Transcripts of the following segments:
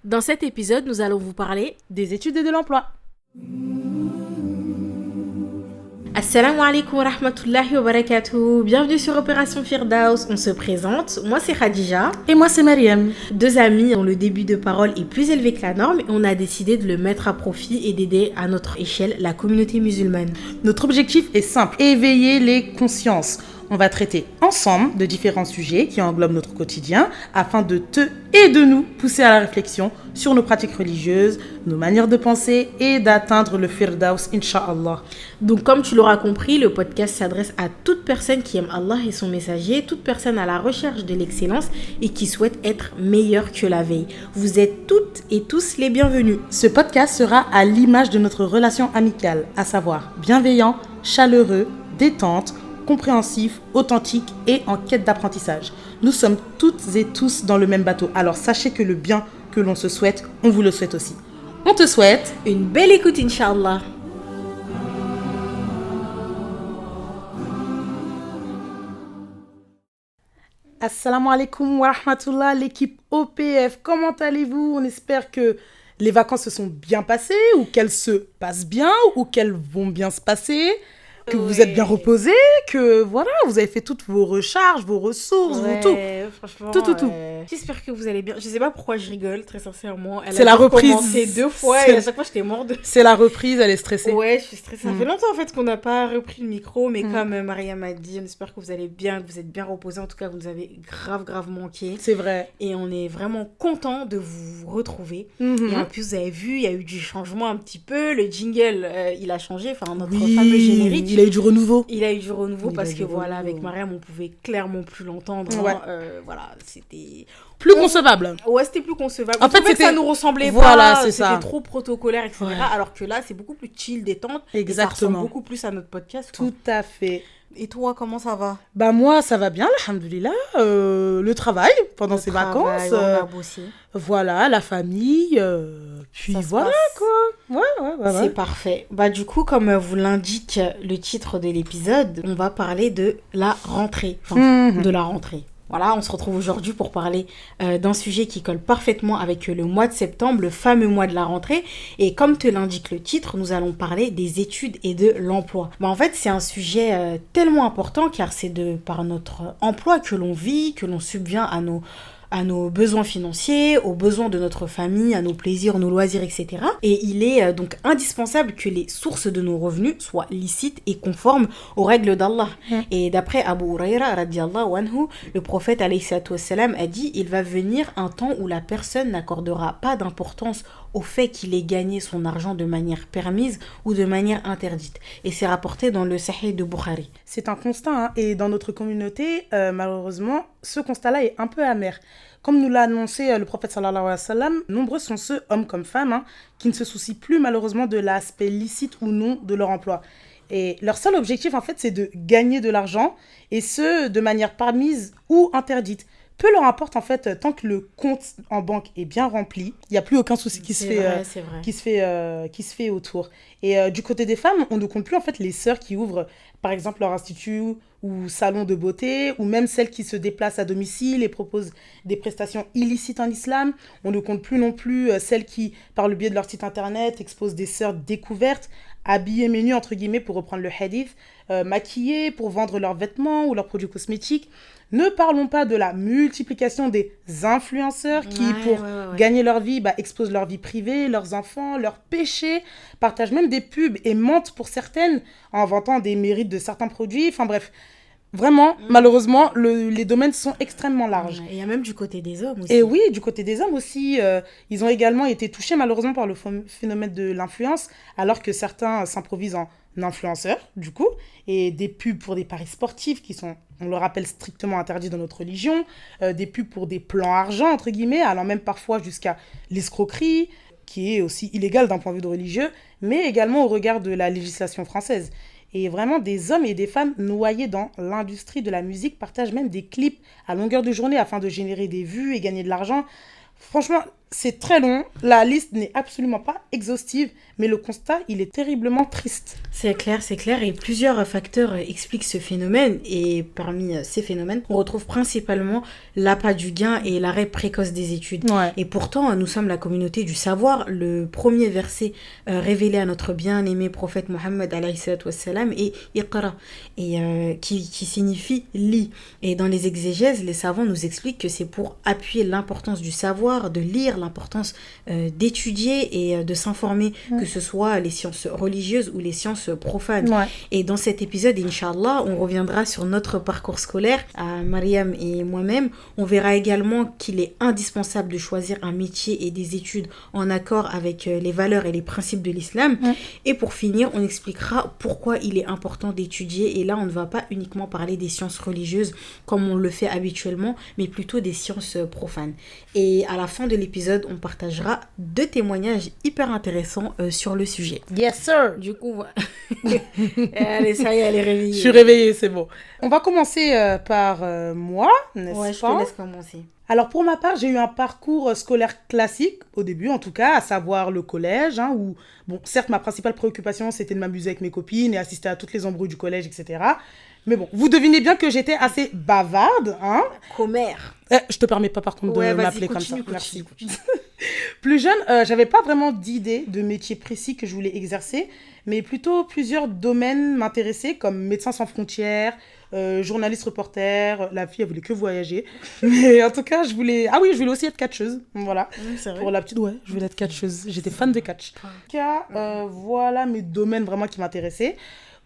Dans cet épisode, nous allons vous parler des études et de l'emploi. Assalamu alaikum wa rahmatullahi wa barakatuh. Bienvenue sur Opération Firdaus. On se présente. Moi, c'est Khadija. Et moi, c'est Mariam. Deux amis dont le début de parole est plus élevé que la norme et on a décidé de le mettre à profit et d'aider à notre échelle la communauté musulmane. Notre objectif est simple, éveiller les consciences. On va traiter ensemble de différents sujets qui englobent notre quotidien afin de te et de nous pousser à la réflexion sur nos pratiques religieuses, nos manières de penser et d'atteindre le Firdaus, Inch'Allah. Donc comme tu l'auras compris, le podcast s'adresse à toute personne qui aime Allah et son messager, toute personne à la recherche de l'excellence et qui souhaite être meilleure que la veille. Vous êtes toutes et tous les bienvenus. Ce podcast sera à l'image de notre relation amicale, à savoir bienveillant, chaleureux, détente, compréhensif, authentique et en quête d'apprentissage. Nous sommes toutes et tous dans le même bateau, alors sachez que le bien que l'on se souhaite, on vous le souhaite aussi. On te souhaite une belle écoute, Inch'Allah. Assalamu alaikum wa rahmatullah, l'équipe OPF, comment allez-vous? On espère que les vacances se sont bien passées ou qu'elles se passent bien ou qu'elles vont bien se passer. Que vous êtes bien reposés, que voilà, vous avez fait toutes vos recharges, vos ressources, tout. Franchement, tout. J'espère que vous allez bien. Je sais pas pourquoi je rigole, très sincèrement. C'est la reprise. Commencé 2 fois et à chaque fois j'étais morte. C'est la reprise, elle est stressée. Ouais, je suis stressée. Ça fait longtemps en fait qu'on n'a pas repris le micro, mais comme Maria m'a dit, on espère que vous allez bien, que vous êtes bien reposés. En tout cas, vous nous avez grave manqué. C'est vrai. Et on est vraiment content de vous retrouver. Et en plus, vous avez vu, il y a eu du changement un petit peu. Le jingle, il a changé. Enfin, notre fameux générique. Il a eu du renouveau. Il a eu du renouveau parce que voilà, avec Mariam, on pouvait clairement plus l'entendre. Ouais. Voilà, c'était... Plus concevable. Ouais, c'était plus concevable. En fait, ça nous ressemblait voilà, pas. C'est c'était ça. trop protocolaire, etc. Ouais. Alors que là, c'est beaucoup plus chill, détente. Exactement. Et ça ressemble beaucoup plus à notre podcast. Tout à fait. Et toi, comment ça va? Bah moi, ça va bien, alhamdoulilah. Le travail pendant ces vacances. On a bossé. Voilà, la famille. Puis ça voilà quoi. Ouais. C'est parfait. Bah du coup, comme vous l'indique le titre de l'épisode, on va parler de la rentrée. Enfin, de la rentrée. Voilà, on se retrouve aujourd'hui pour parler d'un sujet qui colle parfaitement avec le mois de septembre, le fameux mois de la rentrée. Et comme te l'indique le titre, nous allons parler des études et de l'emploi. Bah, en fait, c'est un sujet tellement important car c'est par notre emploi que l'on vit, que l'on subvient à nos besoins financiers, aux besoins de notre famille, à nos plaisirs, nos loisirs, etc. Et il est donc indispensable que les sources de nos revenus soient licites et conformes aux règles d'Allah. Et d'après Abu Huraira, radiallahu anhu, le prophète alayhi salatu wassalam a dit « Il va venir un temps où la personne n'accordera pas d'importance au fait qu'il ait gagné son argent de manière permise ou de manière interdite. » Et c'est rapporté dans le Sahih de Bukhari. C'est un constat, hein, et dans notre communauté, malheureusement, ce constat-là est un peu amer. Comme nous l'a annoncé le prophète sallallahu alayhi wa sallam, nombreux sont ceux, hommes comme femmes, hein, qui ne se soucient plus malheureusement de l'aspect licite ou non de leur emploi. Et leur seul objectif, en fait, c'est de gagner de l'argent, et ce, de manière permise ou interdite. Peu leur importe, en fait, tant que le compte en banque est bien rempli, il n'y a plus aucun souci qui se fait autour. Et du côté des femmes, on ne compte plus, en fait, les sœurs qui ouvrent, par exemple, leur institut ou salon de beauté, ou même celles qui se déplacent à domicile et proposent des prestations illicites en islam. On ne compte plus non plus celles qui, par le biais de leur site internet, exposent des sœurs découvertes, habillées mais nues, entre guillemets, pour reprendre le hadith, maquillées pour vendre leurs vêtements ou leurs produits cosmétiques. Ne parlons pas de la multiplication des influenceurs qui, pour gagner leur vie, exposent leur vie privée, leurs enfants, leurs péchés, partagent même des pubs et mentent pour certaines en vantant des mérites de certains produits. Enfin bref, vraiment, malheureusement, les domaines sont extrêmement larges. Et il y a même du côté des hommes aussi. Et oui, du côté des hommes aussi, ils ont également été touchés malheureusement par le phénomène de l'influence, alors que certains s'improvisent en influenceurs, du coup, et des pubs pour des paris sportifs qui sont, on le rappelle, strictement interdits dans notre religion, des pubs pour des plans argent, entre guillemets, allant même parfois jusqu'à l'escroquerie, qui est aussi illégale d'un point de vue religieux, mais également au regard de la législation française. Et vraiment, des hommes et des femmes noyés dans l'industrie de la musique partagent même des clips à longueur de journée afin de générer des vues et gagner de l'argent. Franchement, c'est très long, la liste n'est absolument pas exhaustive, mais le constat, il est terriblement triste. C'est clair, et plusieurs facteurs expliquent ce phénomène, et parmi ces phénomènes, on retrouve principalement l'appât du gain et l'arrêt précoce des études. Ouais. Et pourtant, nous sommes la communauté du savoir. Le premier verset révélé à notre bien-aimé prophète Mohammed alayhi salatu wassalam est « Iqra », et qui signifie « lis ». Et dans les exégèses, les savants nous expliquent que c'est pour appuyer l'importance du savoir, de lire, l'importance d'étudier et de s'informer, que ce soit les sciences religieuses ou les sciences profanes. Ouais. Et dans cet épisode, Inch'Allah, on reviendra sur notre parcours scolaire, à Mariam et moi-même. On verra également qu'il est indispensable de choisir un métier et des études en accord avec les valeurs et les principes de l'islam. Et pour finir, on expliquera pourquoi il est important d'étudier. Et là, on ne va pas uniquement parler des sciences religieuses comme on le fait habituellement, mais plutôt des sciences profanes. Et à la fin de l'épisode, on partagera 2 témoignages hyper intéressants sur le sujet. Yes, sir. Du coup, allez, ça y est, elle est réveillée. Je suis réveillée, c'est bon. On va commencer par moi, n'est-ce pas? Ouais, je te laisse commencer. Alors pour ma part, j'ai eu un parcours scolaire classique, au début en tout cas, à savoir le collège, où, bon, certes, ma principale préoccupation, c'était de m'amuser avec mes copines et assister à toutes les embrouilles du collège, etc. Mais bon, vous devinez bien que j'étais assez bavarde, Commère. Je te permets pas par contre de m'appeler comme ça. Merci. Plus jeune, j'avais pas vraiment d'idée de métier précis que je voulais exercer, mais plutôt plusieurs domaines m'intéressaient, comme médecin sans frontières, journaliste reporter. La fille, elle voulait que voyager. Mais en tout cas, je voulais aussi être catcheuse. Voilà. C'est vrai. Pour la petite, je voulais être catcheuse. J'étais fan de catch. En tout cas, voilà mes domaines vraiment qui m'intéressaient.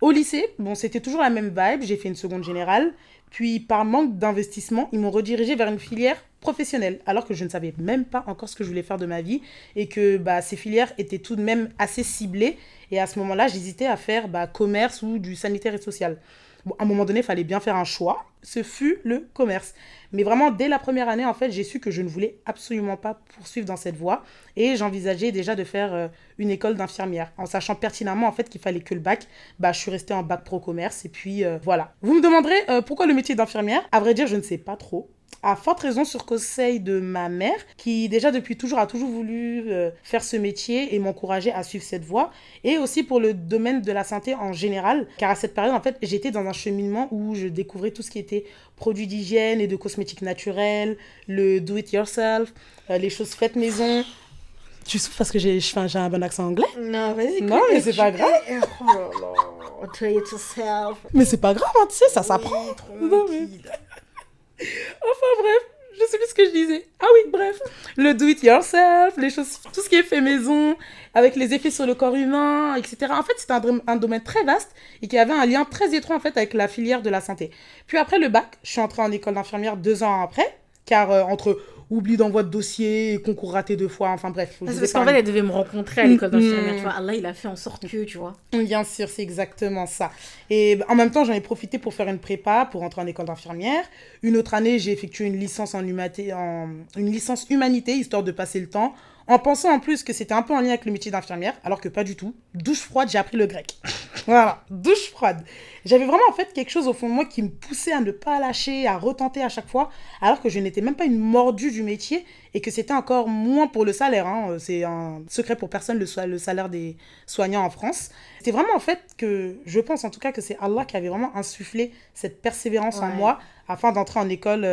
Au lycée, bon, c'était toujours la même vibe. J'ai fait une seconde générale. Puis, par manque d'investissement, ils m'ont redirigée vers une filière professionnelle, alors que je ne savais même pas encore ce que je voulais faire de ma vie et que ces filières étaient tout de même assez ciblées. Et à ce moment-là, j'hésitais à faire commerce ou du sanitaire et social. Bon, à un moment donné, il fallait bien faire un choix. Ce fut le commerce. Mais vraiment, dès la première année, en fait, j'ai su que je ne voulais absolument pas poursuivre dans cette voie. Et j'envisageais déjà de faire une école d'infirmière. En sachant pertinemment, en fait, qu'il fallait que le bac. Je suis restée en bac pro commerce. Et puis, voilà. Vous me demanderez pourquoi le métier d'infirmière. À vrai dire, je ne sais pas trop. À forte raison sur conseil de ma mère, qui déjà depuis toujours a toujours voulu faire ce métier et m'encourager à suivre cette voie. Et aussi pour le domaine de la santé en général, car à cette période, en fait, j'étais dans un cheminement où je découvrais tout ce qui était produits d'hygiène et de cosmétiques naturels, le do-it-yourself, les choses faites maison. Tu sais parce que j'ai un bon accent anglais? Non, vas-y. Non, mais c'est pas grave. Oh là là, do it yourself. Mais c'est pas grave, tu sais, ça s'apprend. Non, mais... Enfin bref, je sais plus ce que je disais. Ah oui, bref. Le do it yourself, les choses, tout ce qui est fait maison, avec les effets sur le corps humain, etc. En fait, c'était un domaine très vaste et qui avait un lien très étroit en fait avec la filière de la santé. Puis après le bac, je suis entrée en école d'infirmière 2 ans après, car entre oubli d'envoi de dossier, concours raté 2 fois, enfin bref. Parce qu'en fait, elle devait me rencontrer à l'école d'infirmière, tu vois. Allah, il a fait en sorte que, tu vois. Bien sûr, c'est exactement ça. Et en même temps, j'en ai profité pour faire une prépa, pour entrer en école d'infirmière. Une autre année, j'ai effectué une licence une licence humanité, histoire de passer le temps, en pensant en plus que c'était un peu en lien avec le métier d'infirmière, alors que pas du tout. Douche froide, j'ai appris le grec. Voilà, douche froide. J'avais vraiment en fait quelque chose au fond de moi qui me poussait à ne pas lâcher, à retenter à chaque fois, alors que je n'étais même pas une mordue du métier et que c'était encore moins pour le salaire. C'est un secret pour personne, le salaire des soignants en France. C'est vraiment en fait que, je pense en tout cas que c'est Allah qui avait vraiment insufflé cette persévérance en moi afin d'entrer en école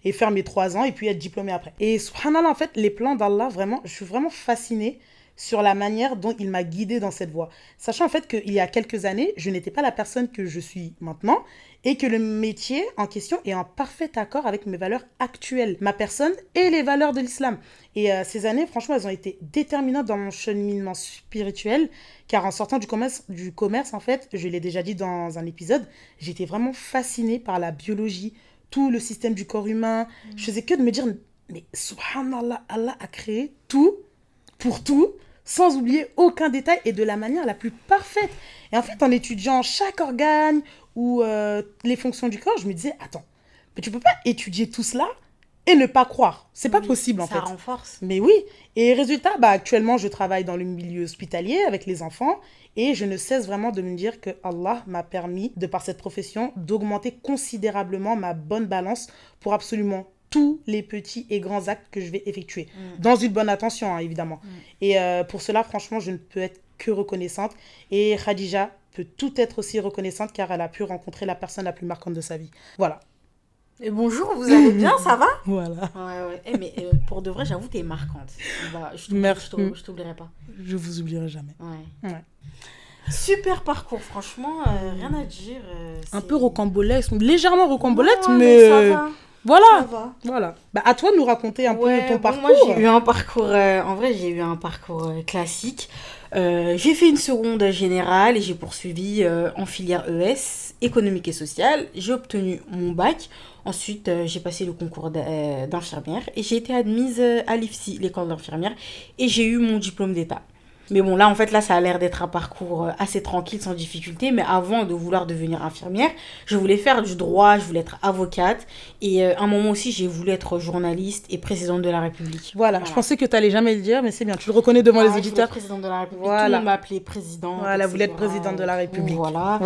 et faire mes 3 ans et puis être diplômée après. Et subhanallah, en fait, les plans d'Allah, vraiment, je suis vraiment fascinée sur la manière dont il m'a guidée dans cette voie. Sachant en fait qu'il y a quelques années, je n'étais pas la personne que je suis maintenant et que le métier en question est en parfait accord avec mes valeurs actuelles, ma personne et les valeurs de l'islam. Et ces années, franchement, elles ont été déterminantes dans mon cheminement spirituel, car en sortant du commerce, en fait, je l'ai déjà dit dans un épisode, j'étais vraiment fascinée par la biologie, tout le système du corps humain. Je faisais que de me dire, mais subhanallah, Allah a créé tout pour tout, sans oublier aucun détail et de la manière la plus parfaite. Et en fait, en étudiant chaque organe ou les fonctions du corps, je me disais, attends, mais tu peux pas étudier tout cela et ne pas croire. C'est pas possible, en fait. Ça renforce. Mais oui. Et résultat, actuellement, je travaille dans le milieu hospitalier avec les enfants et je ne cesse vraiment de me dire que Allah m'a permis, de par cette profession, d'augmenter considérablement ma bonne balance pour absolument tous les petits et grands actes que je vais effectuer. Dans une bonne attention, hein, évidemment. Et pour cela, franchement, je ne peux être que reconnaissante. Et Khadija peut tout être aussi reconnaissante car elle a pu rencontrer la personne la plus marquante de sa vie. Voilà. Et bonjour, vous allez bien, ça va? Voilà. Ouais. Mais pour de vrai, j'avoue, t'es marquante. Merci. Je t'oublierai pas. Je vous oublierai jamais. Ouais. Super parcours, franchement, rien à dire. Un peu rocambolesque, légèrement rocambolesque, mais ça va. Voilà. Voilà. Bah, à toi de nous raconter un peu ton parcours. Moi, j'ai eu un parcours, en vrai, j'ai eu un parcours classique. J'ai fait une seconde générale et j'ai poursuivi en filière ES, économique et sociale. J'ai obtenu mon bac. Ensuite, j'ai passé le concours d'infirmière et j'ai été admise à l'IFSI, l'école d'infirmière, et j'ai eu mon diplôme d'État. Mais bon, là, en fait, ça a l'air d'être un parcours assez tranquille, sans difficulté. Mais avant de vouloir devenir infirmière, je voulais faire du droit, je voulais être avocate. Et à un moment aussi, j'ai voulu être journaliste et présidente de la République. Voilà. Je pensais que tu n'allais jamais le dire, mais c'est bien. Tu le reconnais devant les auditeurs. Présidente de la République. Voilà. Tout le monde m'appelait présidente. Voilà, vous voulez être présidente de la République. Voilà.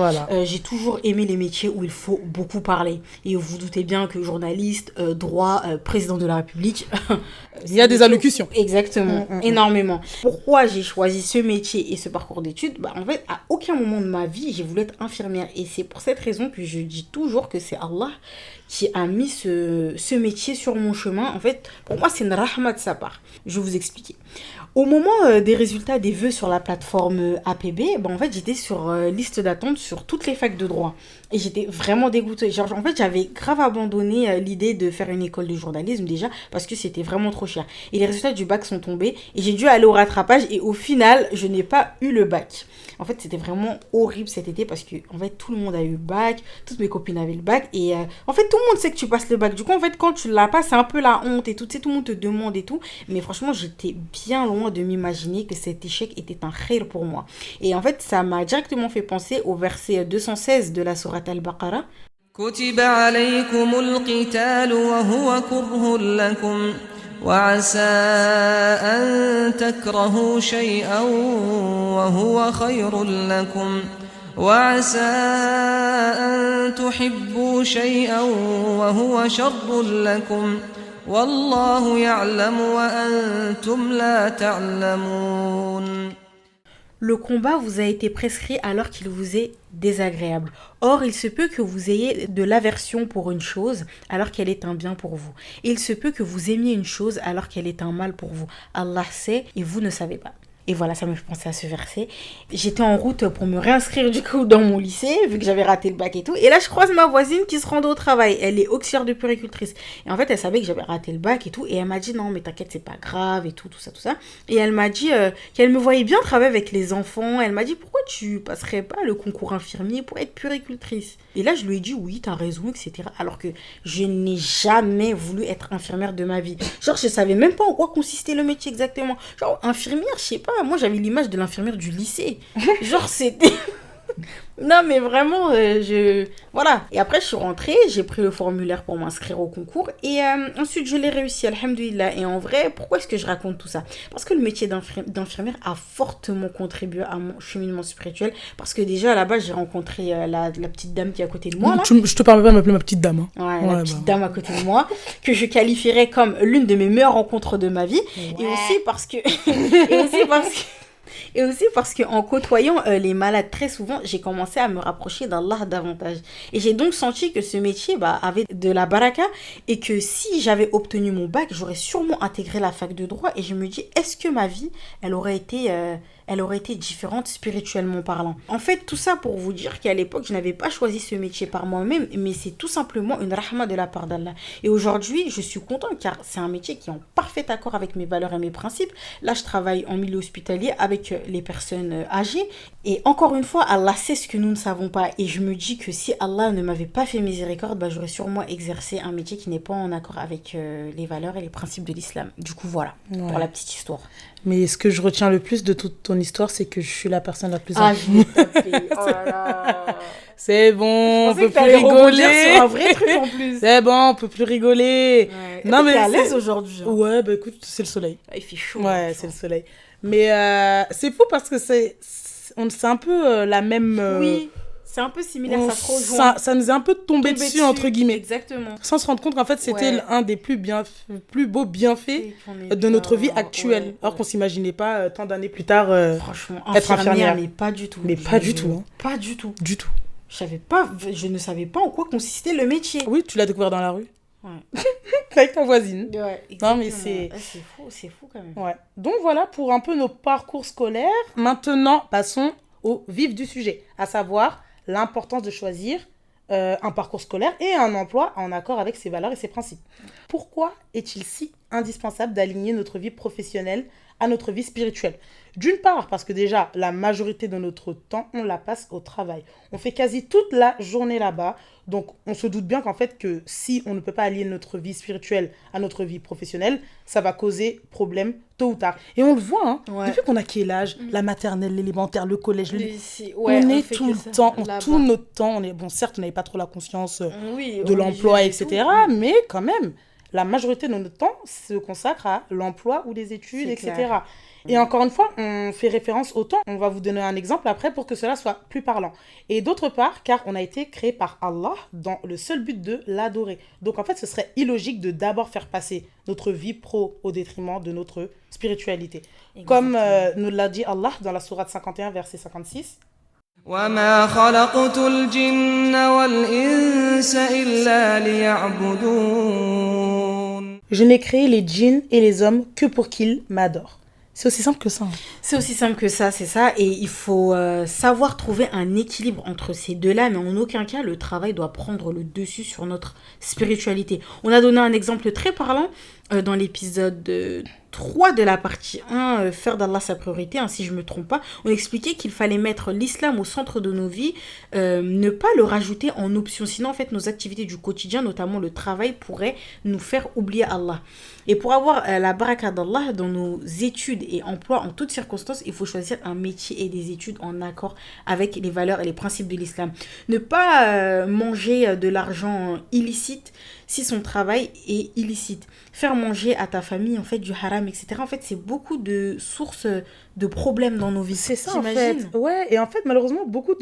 J'ai toujours aimé les métiers où il faut beaucoup parler. Et vous doutez bien que journaliste, droit, président de la République... il y a des allocutions. Exactement, énormément. Pourquoi j'ai choisi ce métier et ce parcours d'études? En fait, à aucun moment de ma vie, j'ai voulu être infirmière. Et c'est pour cette raison que je dis toujours que c'est Allah qui a mis ce métier sur mon chemin. En fait, pour moi, c'est une rahma de sa part. Je vais vous expliquer. Au moment des résultats des vœux sur la plateforme APB, en fait, j'étais sur liste d'attente sur toutes les facs de droit. Et j'étais vraiment dégoûtée. En fait, j'avais grave abandonné l'idée de faire une école de journalisme déjà parce que c'était vraiment trop cher. Et les résultats du bac sont tombés et j'ai dû aller au rattrapage et au final, je n'ai pas eu le bac. En fait, c'était vraiment horrible cet été parce que en fait, tout le monde a eu le bac, toutes mes copines avaient le bac et en fait, tout le monde sait que tu passes le bac. Du coup, en fait, quand tu l'as pas, c'est un peu la honte et tout. Tu sais, tout le monde te demande et tout. Mais franchement, j'étais bien loin de m'imaginer que cet échec était un khayr pour moi. Et en fait, ça m'a directement fait penser au verset 216 de la sourate Al-Baqarah. كتب عليكم القتال وهو كره لكم وعسى أن تكرهوا شيئا وهو خير لكم وعسى أن تحبوا شيئا وهو شر لكم والله يعلم وأنتم لا تعلمون. Le combat vous a été prescrit alors qu'il vous est désagréable. Or, il se peut que vous ayez de l'aversion pour une chose alors qu'elle est un bien pour vous. Et il se peut que vous aimiez une chose alors qu'elle est un mal pour vous. Allah sait et vous ne savez pas. Et voilà, ça me fait penser à ce verset. J'étais en route pour me réinscrire du coup dans mon lycée, vu que j'avais raté le bac et tout. Et là, je croise ma voisine qui se rendait au travail. Elle est auxiliaire de puéricultrice. Et en fait, elle savait que j'avais raté le bac et tout. Et elle m'a dit, non, mais t'inquiète, c'est pas grave et tout ça. Et elle m'a dit qu'elle me voyait bien travailler avec les enfants. Elle m'a dit, pourquoi tu passerais pas le concours infirmier pour être puéricultrice? Et là, je lui ai dit, oui, t'as raison, etc. Alors que je n'ai jamais voulu être infirmière de ma vie. Genre, je savais même pas en quoi consistait le métier exactement. Genre, infirmière, je sais pas. Moi, j'avais l'image de l'infirmière du lycée. Genre, c'était... Non, mais vraiment, voilà. Et après, je suis rentrée, j'ai pris le formulaire pour m'inscrire au concours. Et ensuite, je l'ai réussi, alhamdoulilah. Et en vrai, pourquoi est-ce que je raconte tout ça? Parce que le métier d'infirmière a fortement contribué à mon cheminement spirituel. Parce que déjà, à la base, j'ai rencontré la petite dame qui est à côté de moi. Là. Je te permets pas de m'appeler ma petite dame. Hein. Ouais, la petite dame à côté de moi, que je qualifierais comme l'une de mes meilleures rencontres de ma vie. Ouais. Et aussi parce que... Et aussi parce qu'en côtoyant les malades très souvent, j'ai commencé à me rapprocher d'Allah davantage. Et j'ai donc senti que ce métier avait de la baraka et que si j'avais obtenu mon bac, j'aurais sûrement intégré la fac de droit. Et je me dis, est-ce que ma vie, elle aurait été différente spirituellement parlant. En fait, tout ça pour vous dire qu'à l'époque, je n'avais pas choisi ce métier par moi-même, mais c'est tout simplement une rahma de la part d'Allah. Et aujourd'hui, je suis contente car c'est un métier qui est en parfait accord avec mes valeurs et mes principes. Là, je travaille en milieu hospitalier avec les personnes âgées. Et encore une fois, Allah sait ce que nous ne savons pas. Et je me dis que si Allah ne m'avait pas fait miséricorde, j'aurais sûrement exercé un métier qui n'est pas en accord avec les valeurs et les principes de l'islam. Du coup, voilà, pour la petite histoire. Mais ce que je retiens le plus de toute ton histoire, c'est que je suis la personne la plus... je vais taper. Oh là là. C'est bon, on peut plus rigoler. Sur un vrai truc en plus. C'est bon, on peut plus rigoler. Ouais. Non, mais t'es à l'aise aujourd'hui. Ouais, écoute, c'est le soleil. Il fait chaud. Ouais, c'est le soleil. Mais c'est fou parce que c'est un peu la même... Oui. C'est un peu similaire, ça se rejoint. Ça nous est un peu tombé dessus, entre guillemets. Exactement. Sans se rendre compte qu'en fait, c'était un des plus beaux bienfaits de notre vie actuelle. Alors qu'on s'imaginait pas tant d'années plus tard franchement, être infirmière. Mais pas du tout. Mais pas du tout. Hein. Pas du tout. Du tout. Je ne savais pas en quoi consistait le métier. Oui, tu l'as découvert dans la rue. Ouais. Avec ta voisine. Ouais, non, mais c'est fou quand même. Ouais. Donc voilà pour un peu nos parcours scolaires. Maintenant, passons au vif du sujet, à savoir l'importance de choisir un parcours scolaire et un emploi en accord avec ses valeurs et ses principes. Pourquoi est-il si indispensable d'aligner notre vie professionnelle à notre vie spirituelle ? D'une part, parce que déjà, la majorité de notre temps, on la passe au travail. On fait quasi toute la journée là-bas. Donc, on se doute bien qu'en fait, que si on ne peut pas allier notre vie spirituelle à notre vie professionnelle, ça va causer problème tôt ou tard. Et on le voit, hein, depuis qu'on a quel âge, la maternelle, l'élémentaire, le collège, on est tout le temps, tout notre temps. Bon, certes, on n'avait pas trop la conscience de l'emploi, etc. Mais quand même, la majorité de notre temps se consacre à l'emploi ou les études, etc. Clair. Et encore une fois, on fait référence au temps. On va vous donner un exemple après pour que cela soit plus parlant. Et d'autre part, car on a été créé par Allah dans le seul but de l'adorer. Donc en fait, ce serait illogique de d'abord faire passer notre vie pro au détriment de notre spiritualité. Exactement. Comme nous l'a dit Allah dans la sourate 51, verset 56. وَمَا خَلَقْتُ الْجِنَّ وَالْإِنسَ إِلَّا لِيَعْبُدُونَ. Je n'ai créé les djinns et les hommes que pour qu'ils m'adorent. C'est aussi simple que ça. C'est aussi simple que ça, c'est ça. Et il faut savoir trouver un équilibre entre ces deux-là, mais en aucun cas, le travail doit prendre le dessus sur notre spiritualité. On a donné un exemple très parlant dans l'épisode 3 de la partie 1, faire d'Allah sa priorité, hein, si je ne me trompe pas. On expliquait qu'il fallait mettre l'islam au centre de nos vies, ne pas le rajouter en option. Sinon, en fait, nos activités du quotidien, notamment le travail, pourraient nous faire oublier Allah. Et pour avoir la baraka d'Allah dans nos études et emplois en toutes circonstances, il faut choisir un métier et des études en accord avec les valeurs et les principes de l'islam. Ne pas manger de l'argent illicite si son travail est illicite. Faire manger à ta famille, en fait, du haram, etc. En fait, c'est beaucoup de sources de problèmes dans nos vies. C'est ça, en fait. Ouais, et en fait, malheureusement, beaucoup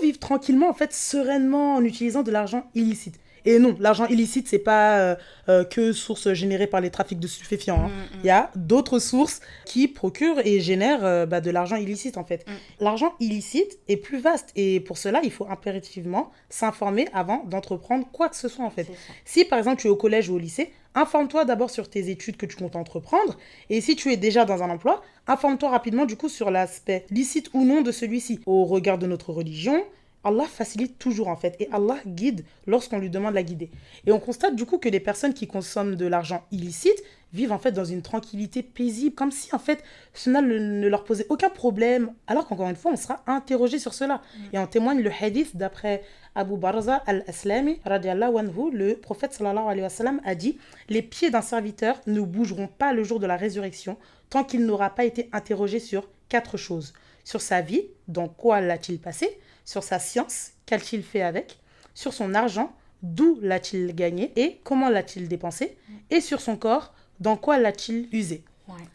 vivent tranquillement, en fait, sereinement en utilisant de l'argent illicite. Et non, l'argent illicite, c'est pas que source générée par les trafics de stupéfiants. Hein. Il y a d'autres sources qui procurent et génèrent de l'argent illicite, en fait. L'argent illicite est plus vaste. Et pour cela, il faut impérativement s'informer avant d'entreprendre quoi que ce soit, en fait. Si, par exemple, tu es au collège ou au lycée, informe-toi d'abord sur tes études que tu comptes entreprendre. Et si tu es déjà dans un emploi, informe-toi rapidement, du coup, sur l'aspect licite ou non de celui-ci. Au regard de notre religion, Allah facilite toujours en fait et Allah guide lorsqu'on lui demande de la guider. Et on constate du coup que les personnes qui consomment de l'argent illicite vivent en fait dans une tranquillité paisible, comme si en fait cela ne leur posait aucun problème, alors qu'encore une fois on sera interrogé sur cela. Et en témoigne le hadith d'après Abu Barza al-Aslami radiallahu anhu, le prophète sallallahu alayhi wa sallam a dit: les pieds d'un serviteur ne bougeront pas le jour de la résurrection tant qu'il n'aura pas été interrogé sur 4 choses. Sur sa vie, dans quoi l'a-t-il passé? Sur sa science, qu'a-t-il fait avec? Sur son argent, d'où l'a-t-il gagné et comment l'a-t-il dépensé? Et sur son corps, dans quoi l'a-t-il usé?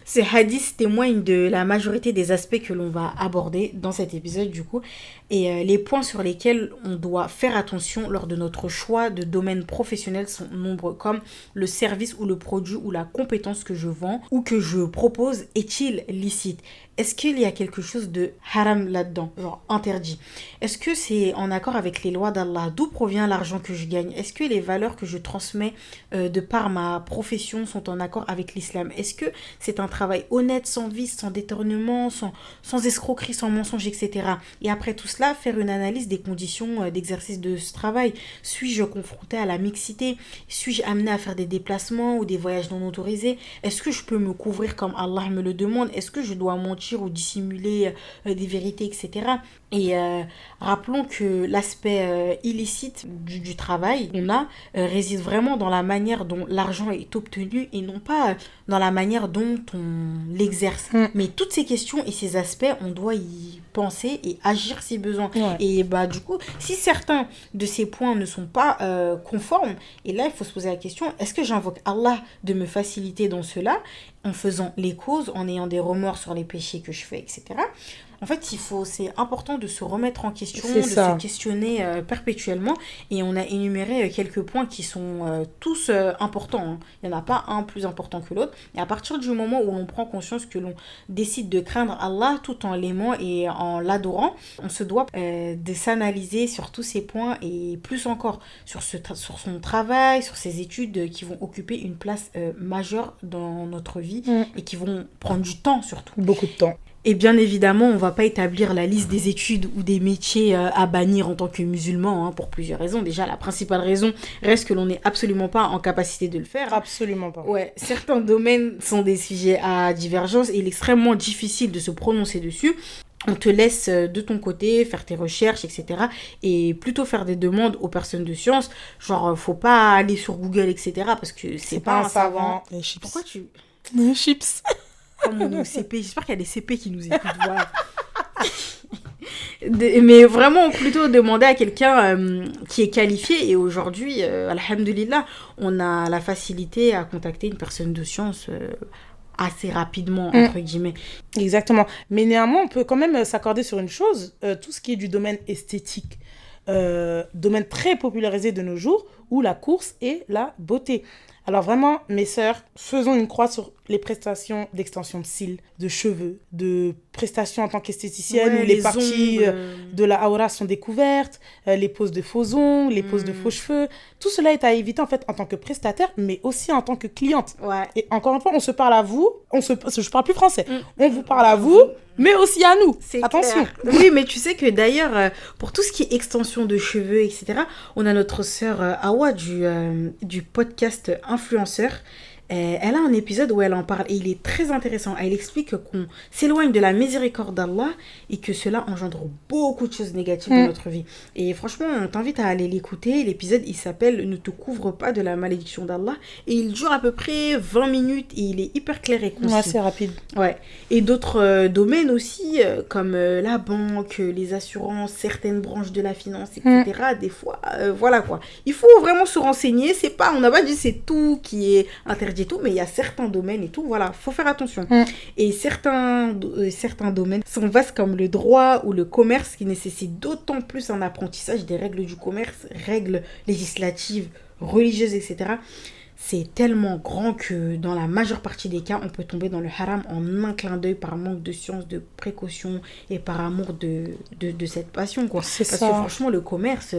Ces hadiths témoignent de la majorité des aspects que l'on va aborder dans cet épisode du coup et les points sur lesquels on doit faire attention lors de notre choix de domaine professionnel sont nombreux, comme le service ou le produit ou la compétence que je vends ou que je propose est-il licite? Est-ce qu'il y a quelque chose de haram là-dedans, genre interdit? Est-ce que c'est en accord avec les lois d'Allah? D'où provient l'argent que je gagne? Est-ce que les valeurs que je transmets de par ma profession sont en accord avec l'islam? Est-ce que c'est un travail honnête, sans vice, sans détournement, sans escroquerie, sans mensonge, etc. Et après tout cela, faire une analyse des conditions d'exercice de ce travail. Suis-je confronté à la mixité? Suis-je amené à faire des déplacements ou des voyages non autorisés? Est-ce que je peux me couvrir comme Allah me le demande? Est-ce que je dois mentir ou dissimuler des vérités, etc. Et rappelons que l'aspect illicite du travail qu'on a réside vraiment dans la manière dont l'argent est obtenu et non pas dans la manière dont on l'exerce. Mais toutes ces questions et ces aspects, on doit y penser et agir si besoin. Ouais. Et bah du coup, si certains de ces points ne sont pas conformes, et là il faut se poser la question, est-ce que j'invoque Allah de me faciliter dans cela, en faisant les causes, en ayant des remords sur les péchés que je fais, etc. En fait, c'est important de se remettre en question, de se questionner perpétuellement. Et on a énuméré quelques points qui sont tous importants. Hein. Il n'y en a pas un plus important que l'autre. Et à partir du moment où l'on prend conscience que l'on décide de craindre Allah tout en l'aimant et en l'adorant, on se doit de s'analyser sur tous ces points et plus encore sur son travail, sur ses études qui vont occuper une place majeure dans notre vie et qui vont prendre du temps surtout. Beaucoup de temps. Et bien évidemment, on ne va pas établir la liste des études ou des métiers à bannir en tant que musulman, hein, pour plusieurs raisons. Déjà, la principale raison reste que l'on n'est absolument pas en capacité de le faire. Absolument pas. Ouais, certains domaines sont des sujets à divergence et il est extrêmement difficile de se prononcer dessus. On te laisse de ton côté faire tes recherches, etc. Et plutôt faire des demandes aux personnes de science. Genre, faut pas aller sur Google, etc. Parce que c'est pas un savant. Les chips. Pourquoi tu... Les chips. Comme on est au CP, j'espère qu'il y a des CP qui nous écoutent, voilà. Mais vraiment, plutôt demander à quelqu'un qui est qualifié. Et aujourd'hui, alhamdoulilah, on a la facilité à contacter une personne de science assez rapidement, entre guillemets. Exactement. Mais néanmoins, on peut quand même s'accorder sur une chose, tout ce qui est du domaine esthétique, domaine très popularisé de nos jours, où la course est la beauté. Alors vraiment, mes sœurs, faisons une croix sur les prestations d'extension de cils, de cheveux, de prestations en tant qu'esthéticienne, où les parties de la aura sont découvertes, les poses de faux ongles, les poses de faux cheveux. Tout cela est à éviter en fait en tant que prestataire, mais aussi en tant que cliente. Ouais. Et encore une fois, on se parle à vous, je parle plus français, on vous parle à vous, mais aussi à nous. C'est attention. Clair. Oui, mais tu sais que d'ailleurs, pour tout ce qui est extension de cheveux, etc., on a notre sœur Awa du podcast Influenceur. Elle a un épisode où elle en parle et il est très intéressant. Elle explique qu'on s'éloigne de la miséricorde d'Allah et que cela engendre beaucoup de choses négatives dans notre vie. Et franchement, on t'invite à aller l'écouter. L'épisode, il s'appelle « Ne te couvre pas de la malédiction d'Allah » et il dure à peu près 20 minutes et il est hyper clair et concis. Ouais, c'est rapide. Ouais. Et d'autres domaines aussi, comme la banque, les assurances, certaines branches de la finance, etc. Des fois, voilà quoi. Il faut vraiment se renseigner. C'est pas, on n'a pas dit c'est tout qui est interdit et tout, mais il y a certains domaines et tout, voilà, faut faire attention. Et certains domaines sont vastes comme le droit ou le commerce qui nécessitent d'autant plus un apprentissage des règles du commerce, règles législatives, religieuses, etc. C'est tellement grand que dans la majeure partie des cas, on peut tomber dans le haram en un clin d'œil par manque de science, de précaution et par amour de cette passion, quoi. C'est Parce ça. que franchement, le commerce,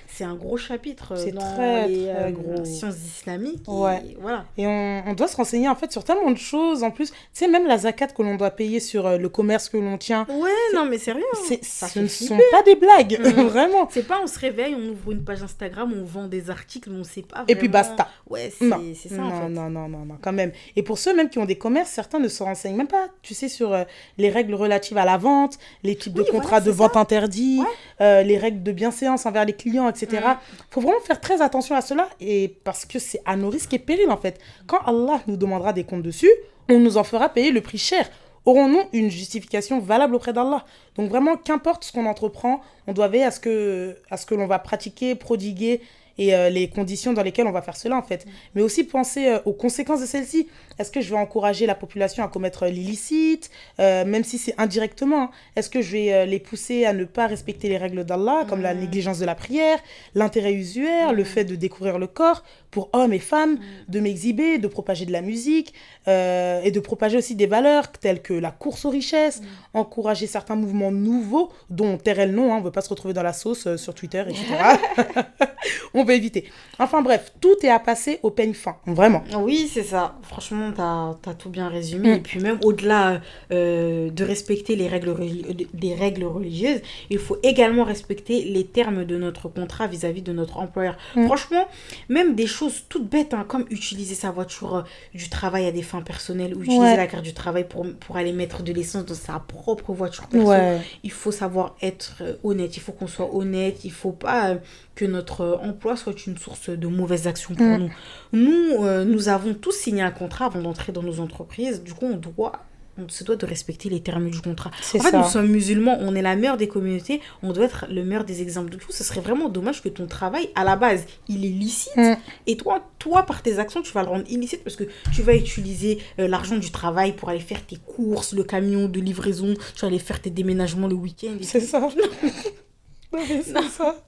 c'est un gros chapitre c'est dans très, les très gros. sciences islamiques. Ouais. Et voilà. Et on doit se renseigner en fait sur tellement de choses. En plus, tu sais, même la zakat que l'on doit payer sur le commerce que l'on tient. Ouais, non, mais sérieux. Ce ne sont pas des blagues, vraiment. C'est pas on se réveille, on ouvre une page Instagram, on vend des articles, on sait pas vraiment... Et puis basta. Ouais, Non. c'est ça en fait. Non, quand même. Et pour ceux même qui ont des commerces, certains ne se renseignent même pas, tu sais, sur les règles relatives à la vente, les types de contrats de vente interdits, les règles de bienséance envers les clients, etc. Faut vraiment faire très attention à cela, et parce que c'est à nos risques et périls, en fait. Quand Allah nous demandera des comptes dessus, on nous en fera payer le prix cher. Aurons-nous une justification valable auprès d'Allah? Donc vraiment, qu'importe ce qu'on entreprend, on doit veiller à ce que l'on va pratiquer, prodiguer, et les conditions dans lesquelles on va faire cela, en fait. Mais aussi penser aux conséquences de celle-ci. Est-ce que je vais encourager la population à commettre l'illicite, même si c'est indirectement, hein. Est-ce que je vais les pousser à ne pas respecter les règles d'Allah, comme la négligence de la prière, l'intérêt usuaire, le fait de découvrir le corps pour hommes et femmes, de m'exhiber, de propager de la musique, et de propager aussi des valeurs telles que la course aux richesses, encourager certains mouvements nouveaux, dont taire le nom, hein, on ne veut pas se retrouver dans la sauce sur Twitter, etc. On va éviter. Enfin bref, tout est à passer au peigne fin, vraiment. Oui, c'est ça. Franchement, t'as tout bien résumé. Et puis même au-delà de respecter des règles religieuses, il faut également respecter les termes de notre contrat vis-à-vis de notre employeur. Franchement, même des choses toutes bêtes, hein, comme utiliser sa voiture du travail à des fins personnelles ou utiliser la carte du travail pour aller mettre de l'essence dans sa propre voiture perso. Il faut savoir être honnête. Il faut qu'on soit honnête. Il ne faut pas que notre emploi soit une source de mauvaises actions pour nous. Nous avons tous signé un contrat avant d'entrer dans nos entreprises. Du coup, on doit on se doit de respecter les termes du contrat. C'est En fait, ça. nous sommes musulmans, on est la meilleure des communautés, on doit être le meilleur des exemples. Du coup, ce serait vraiment dommage que ton travail, à la base, il est licite, et toi, par tes actions, tu vas le rendre illicite parce que tu vas utiliser l'argent du travail pour aller faire tes courses, le camion de livraison, tu vas aller faire tes déménagements le week-end. C'est ça. Non, mais c'est ça.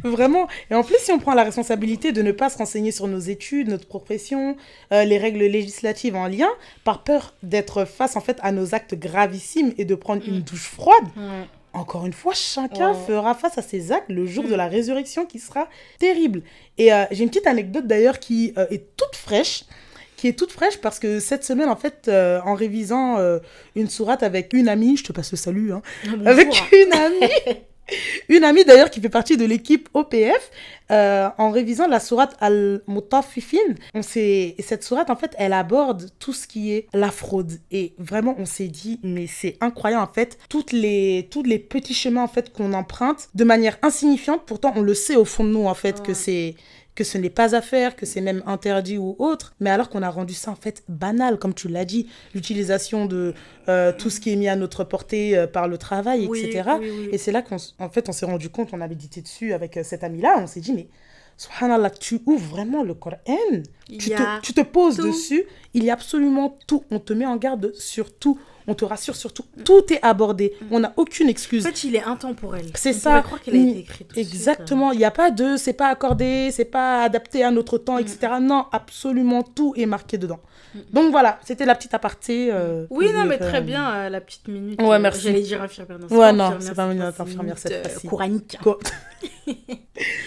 Vraiment. Et en plus, si on prend la responsabilité de ne pas se renseigner sur nos études, notre profession, les règles législatives en lien, par peur d'être face en fait à nos actes gravissimes et de prendre une douche froide, encore une fois, chacun fera face à ses actes le jour de la résurrection qui sera terrible. Et j'ai une petite anecdote d'ailleurs qui est toute fraîche. Parce que cette semaine, en fait, en révisant une sourate avec une amie, je te passe le salut, hein, avec une amie d'ailleurs qui fait partie de l'équipe OPF, en révisant la sourate Al-Mutaffifin, et cette sourate, en fait, elle aborde tout ce qui est la fraude. Et vraiment, on s'est dit, mais c'est incroyable, en fait, tous les petits chemins, en fait, qu'on emprunte de manière insignifiante, pourtant, on le sait au fond de nous, en fait, que ce n'est pas à faire, que c'est même interdit ou autre, mais alors qu'on a rendu ça en fait banal, comme tu l'as dit, l'utilisation de tout ce qui est mis à notre portée par le travail, etc. Oui. Et c'est là qu'on s'est rendu compte, on a médité dessus avec cette amie-là, on s'est dit, mais subhanallah, tu ouvres vraiment le Coran, tu te poses dessus, il y a absolument tout, on te met en garde sur tout. On te rassure surtout, tout est abordé. On n'a aucune excuse. En fait, il est intemporel. C'est ça. On croire qu'il a été écrit tout Exactement. Il n'y a pas de c'est pas accordé, c'est pas adapté à notre temps, etc. Non, absolument tout est marqué dedans. Donc voilà, c'était la petite aparté. Oui, non, mais très bien, la petite minute. Ouais, merci. J'allais dire infirmière. Ouais, non, c'est pas une minute infirmière cette fois-ci. Coranique.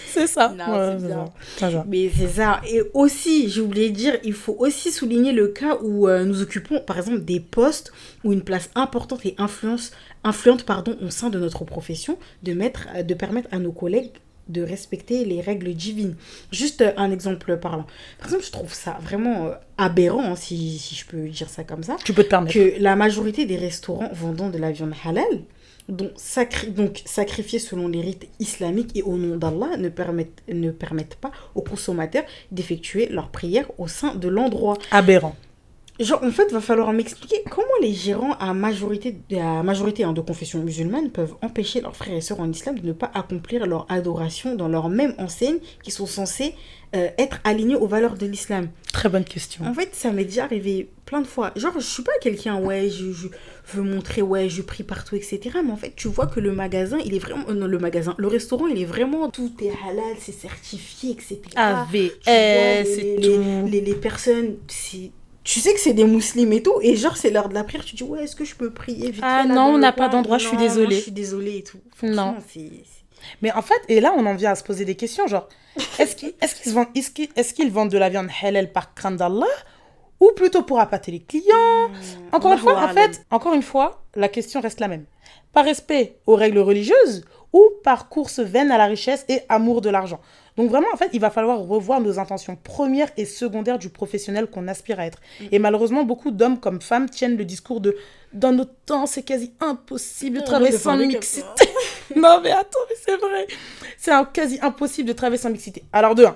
C'est ça. Non, c'est bien. Mais c'est ça. Et aussi, j'ai oublié de dire, il faut aussi souligner le cas où nous occupons, par exemple, des postes ou une place importante et influente au sein de notre profession, de permettre à nos collègues de respecter les règles divines. Juste un exemple parlant. Par exemple, je trouve ça vraiment aberrant, hein, si je peux dire ça comme ça. Tu peux te permettre. Que la majorité des restaurants vendant de la viande halal, donc sacrifiés selon les rites islamiques et au nom d'Allah, ne permettent pas aux consommateurs d'effectuer leurs prières au sein de l'endroit. Aberrant. Genre, en fait, il va falloir m'expliquer comment les gérants à majorité de confession musulmane peuvent empêcher leurs frères et sœurs en islam de ne pas accomplir leur adoration dans leur même enseigne qui sont censés être alignés aux valeurs de l'islam. Très bonne question. En fait, ça m'est déjà arrivé plein de fois. Genre, je suis pas quelqu'un, je veux montrer, je prie partout, etc. Mais en fait, tu vois que le magasin, il est vraiment... le restaurant, il est vraiment... Tout est halal, c'est certifié, etc. AVS, c'est tout. Les personnes... Tu sais que c'est des musulmans et tout, et genre c'est l'heure de la prière, tu dis est-ce que je peux prier vite fait non, on n'a pas d'endroit, je suis désolée. Non, je suis désolée et tout. Non. Mais en fait, et là on en vient à se poser des questions, genre, est-ce qu'ils vendent de la viande halal par crainte d'Allah ou plutôt pour appâter les clients? Encore une fois, la question reste la même. Par respect aux règles religieuses ou par course vaine à la richesse et amour de l'argent? Donc vraiment, en fait, il va falloir revoir nos intentions premières et secondaires du professionnel qu'on aspire à être. Et malheureusement, beaucoup d'hommes comme femmes tiennent le discours de « dans notre temps, c'est quasi impossible de travailler sans mixité. » Non mais attends, mais c'est vrai. C'est quasi impossible de travailler sans mixité. Alors de un,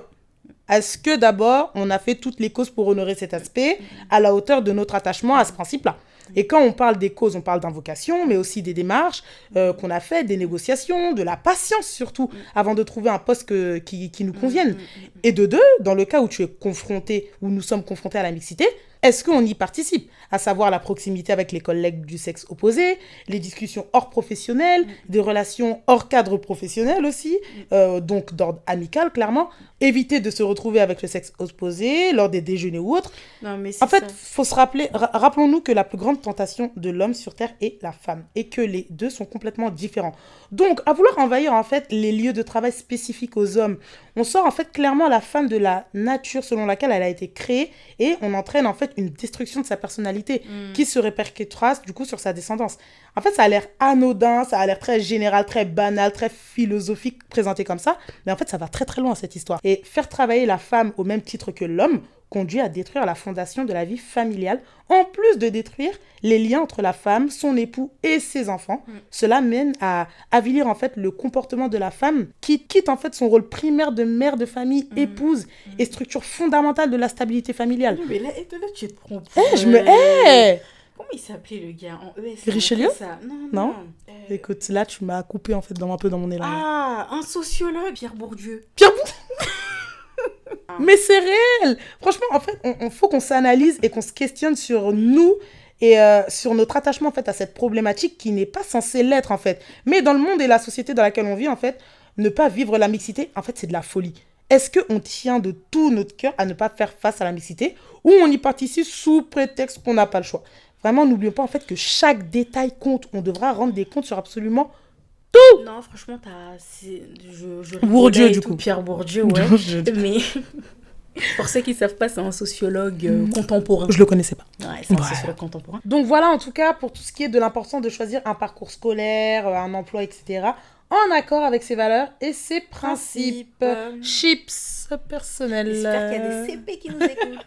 est-ce que d'abord, on a fait toutes les causes pour honorer cet aspect à la hauteur de notre attachement à ce principe-là? Et quand on parle des causes, on parle d'invocation, mais aussi des démarches qu'on a faites, des négociations, de la patience surtout, avant de trouver un poste qui nous convienne. Et de deux, dans le cas où tu es confronté, où nous sommes confrontés à la mixité, est-ce qu'on y participe? À savoir la proximité avec les collègues du sexe opposé, les discussions hors professionnel, des relations hors cadre professionnel aussi, donc d'ordre amical, clairement. Éviter de se retrouver avec le sexe opposé lors des déjeuners ou autres. Non, mais en fait, il faut se rappeler, rappelons-nous que la plus grande tentation de l'homme sur Terre est la femme et que les deux sont complètement différents. Donc, à vouloir envahir en fait les lieux de travail spécifiques aux hommes, on sort en fait clairement la femme de la nature selon laquelle elle a été créée et on entraîne en fait une destruction de sa personnalité qui se répercutera du coup sur sa descendance. En fait, ça a l'air anodin, ça a l'air très général, très banal, très philosophique présenté comme ça, mais en fait, ça va très très loin cette histoire. Et faire travailler la femme au même titre que l'homme conduit à détruire la fondation de la vie familiale, en plus de détruire les liens entre la femme, son époux et ses enfants. Cela mène à avilir en fait le comportement de la femme qui quitte en fait son rôle primaire de mère de famille, épouse et structure fondamentale de la stabilité familiale. Mais là tu te trompes. Je me hais. Comment il s'appelait le gars en ES? Richelieu? Ça. Non, Non. non. Écoute, là, tu m'as coupé en fait un peu dans mon élan. Ah, un sociologue, Pierre Bourdieu. Pierre Bourdieu. Mais c'est réel. Franchement, en fait, on faut qu'on s'analyse et qu'on se questionne sur nous et sur notre attachement en fait à cette problématique qui n'est pas censée l'être en fait. Mais dans le monde et la société dans laquelle on vit en fait, ne pas vivre la mixité, en fait, c'est de la folie. Est-ce qu'on tient de tout notre cœur à ne pas faire face à la mixité ou on y participe sous prétexte qu'on n'a pas le choix? Vraiment, n'oublions pas en fait que chaque détail compte. On devra rendre des comptes sur absolument tout. Non, franchement, je Bourdieu, rigolais et du tout, coup. Pierre Bourdieu, ouais. Bourdieu. Mais pour ceux qui ne savent pas, c'est un sociologue contemporain. Je le connaissais pas. Ouais, c'est un Ouais. sociologue contemporain. Donc voilà, en tout cas, pour tout ce qui est de l'importance de choisir un parcours scolaire, un emploi, etc., en accord avec ses valeurs et ses principes. Chips personnels. J'espère qu'il y a des CP qui nous écoutent.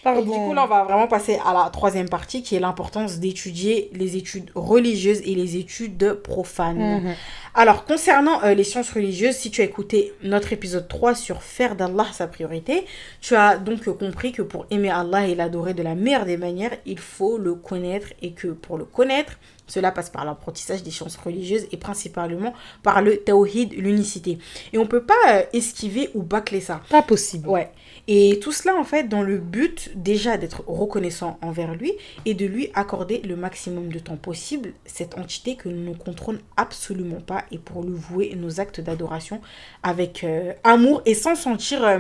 Pardon. Et du coup, là, on va vraiment passer à la troisième partie qui est l'importance d'étudier les études religieuses et les études profanes. Alors, concernant les sciences religieuses, si tu as écouté notre épisode 3 sur faire d'Allah sa priorité, tu as donc compris que pour aimer Allah et l'adorer de la meilleure des manières, il faut le connaître et que pour le connaître, cela passe par l'apprentissage des sciences religieuses et principalement par le tawhid, l'unicité. Et on ne peut pas esquiver ou bâcler ça. Pas possible. Ouais. Et tout cela, en fait, dans le but déjà d'être reconnaissant envers lui et de lui accorder le maximum de temps possible cette entité que nous ne contrôlons absolument pas et pour lui vouer nos actes d'adoration avec amour et sans sentir,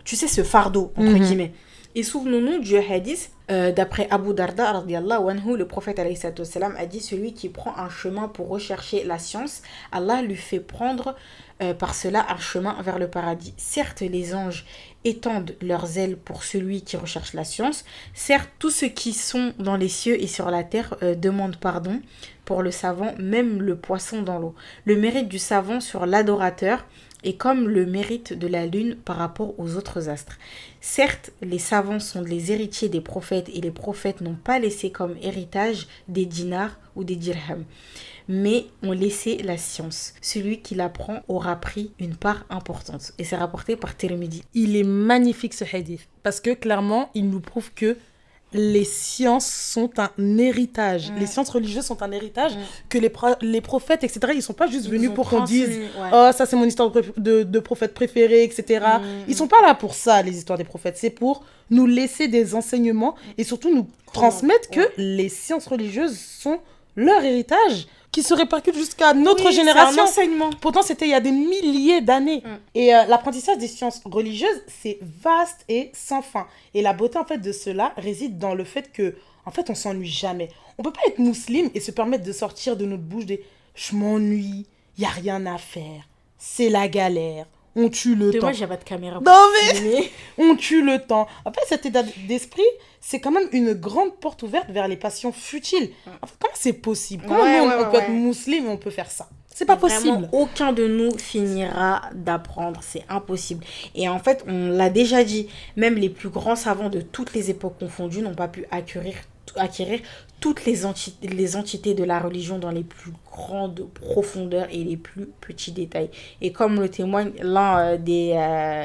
tu sais, ce fardeau, entre guillemets. Et souvenons-nous du hadith, d'après Abu Darda, radiallahu anhu, le prophète alayhi salatu wassalam, a dit: celui qui prend un chemin pour rechercher la science, Allah lui fait prendre par cela un chemin vers le paradis. Certes, les anges étendent leurs ailes pour celui qui recherche la science. Certes, tous ceux qui sont dans les cieux et sur la terre demandent pardon pour le savant, même le poisson dans l'eau. Le mérite du savant sur l'adorateur est comme le mérite de la lune par rapport aux autres astres. Certes, les savants sont les héritiers des prophètes et les prophètes n'ont pas laissé comme héritage des dinars ou des dirhams, mais ont laissé la science. Celui qui l'apprend aura pris une part importante. Et c'est rapporté par Tirmidhi. Il est magnifique ce hadith parce que clairement, il nous prouve que les sciences sont un héritage. Les sciences religieuses sont un héritage que les prophètes, etc., ils sont pas juste venus pour qu'on dise oh, ça c'est mon histoire de prophète préféré, etc. Ils sont pas là pour ça, les histoires des prophètes. C'est pour nous laisser des enseignements et surtout nous transmettre que les sciences religieuses sont leur héritage qui se répercute jusqu'à notre génération. C'est un enseignement. Pourtant, c'était il y a des milliers d'années. Et l'apprentissage des sciences religieuses, c'est vaste et sans fin. Et la beauté, en fait, de cela réside dans le fait que, en fait, on s'ennuie jamais. On peut pas être musulman et se permettre de sortir de notre bouche des « je m'ennuie, il y a rien à faire, c'est la galère, on tue le temps ». Moi, j'ai pas de caméra. Non, mais on tue le temps. Après, cet état d'esprit, c'est quand même une grande porte ouverte vers les passions futiles. Enfin, comment c'est possible? Comment on peut être musulman et on peut faire ça? C'est pas possible. Vraiment, aucun de nous finira d'apprendre. C'est impossible. Et en fait, on l'a déjà dit, même les plus grands savants de toutes les époques confondues n'ont pas pu acquérir toutes les entités de la religion dans les plus grandes profondeurs et les plus petits détails. Et comme le témoigne l'un des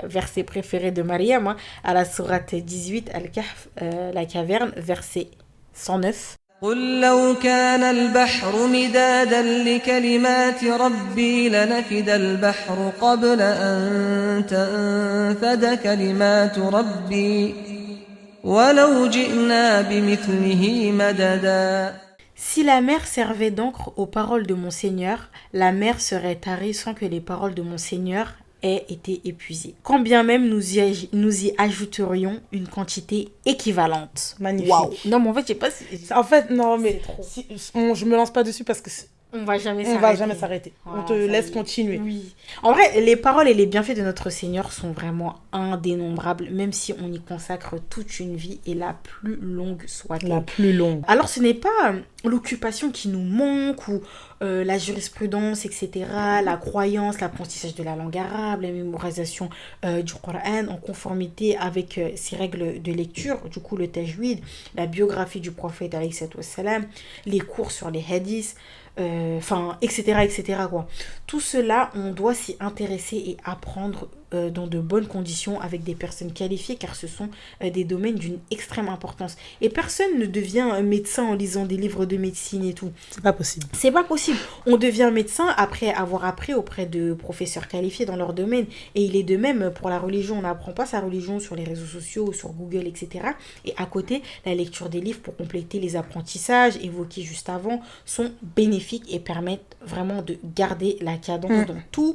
versets préférés de Mariam, à la sourate 18, Al-Kahf, la caverne, verset 109. قل لو كان البحر مدادا لكلمات ربي لنفد البحر قبل أن تنفد كلمات ربي ولو جئنا بمثله مددا. Si la mer servait d'encre aux paroles de mon Seigneur, la mer serait tarie sans que les paroles de mon Seigneur aient été épuisées. Quand bien même nous y ajouterions une quantité équivalente. Magnifique. Waouh. Non, mais en fait, je sais pas si... En fait, non, mais je me lance pas dessus parce que on va jamais s'arrêter. Voilà, on te laisse continuer. Oui. En vrai, les paroles et les bienfaits de notre Seigneur sont vraiment indénombrables, même si on y consacre toute une vie et la plus longue soit-elle. La plus longue. Alors, ce n'est pas l'occupation qui nous manque ou la jurisprudence, etc., la croyance, l'apprentissage de la langue arabe, la mémorisation du Coran en conformité avec ses règles de lecture, du coup le tajwid, la biographie du prophète, alayhi salatu wassalam, les cours sur les hadiths, etc., etc., quoi. Tout cela, on doit s'y intéresser et apprendre dans de bonnes conditions avec des personnes qualifiées, car ce sont des domaines d'une extrême importance. Et personne ne devient médecin en lisant des livres de médecine et tout. C'est pas possible. C'est pas possible. On devient médecin après avoir appris auprès de professeurs qualifiés dans leur domaine. Et il est de même pour la religion. On n'apprend pas sa religion sur les réseaux sociaux, sur Google, etc. Et à côté, la lecture des livres pour compléter les apprentissages évoqués juste avant sont bénéfiques et permettent vraiment de garder la cadence dans tout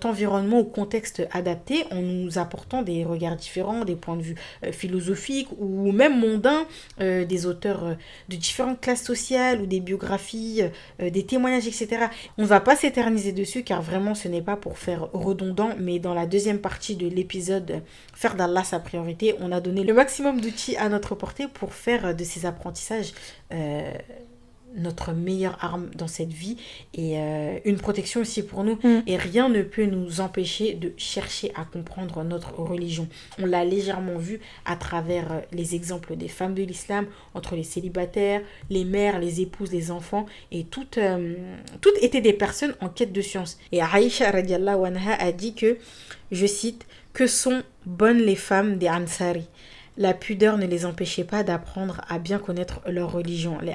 environnement ou contexte adapté, en nous apportant des regards différents, des points de vue philosophiques ou même mondains, des auteurs de différentes classes sociales ou des biographies, des témoignages, etc. On ne va pas s'éterniser dessus car vraiment ce n'est pas pour faire redondant, mais dans la deuxième partie de l'épisode faire d'Allah sa priorité, on a donné le maximum d'outils à notre portée pour faire de ces apprentissages notre meilleure arme dans cette vie et une protection aussi pour nous. Et rien ne peut nous empêcher de chercher à comprendre notre religion. On l'a légèrement vu à travers les exemples des femmes de l'islam, entre les célibataires, les mères, les épouses, les enfants, et toutes étaient des personnes en quête de science. Et Aïcha radiallahu anha a dit que, je cite, « Que sont bonnes les femmes des Ansari ?» La pudeur ne les empêchait pas d'apprendre à bien connaître leur religion. Les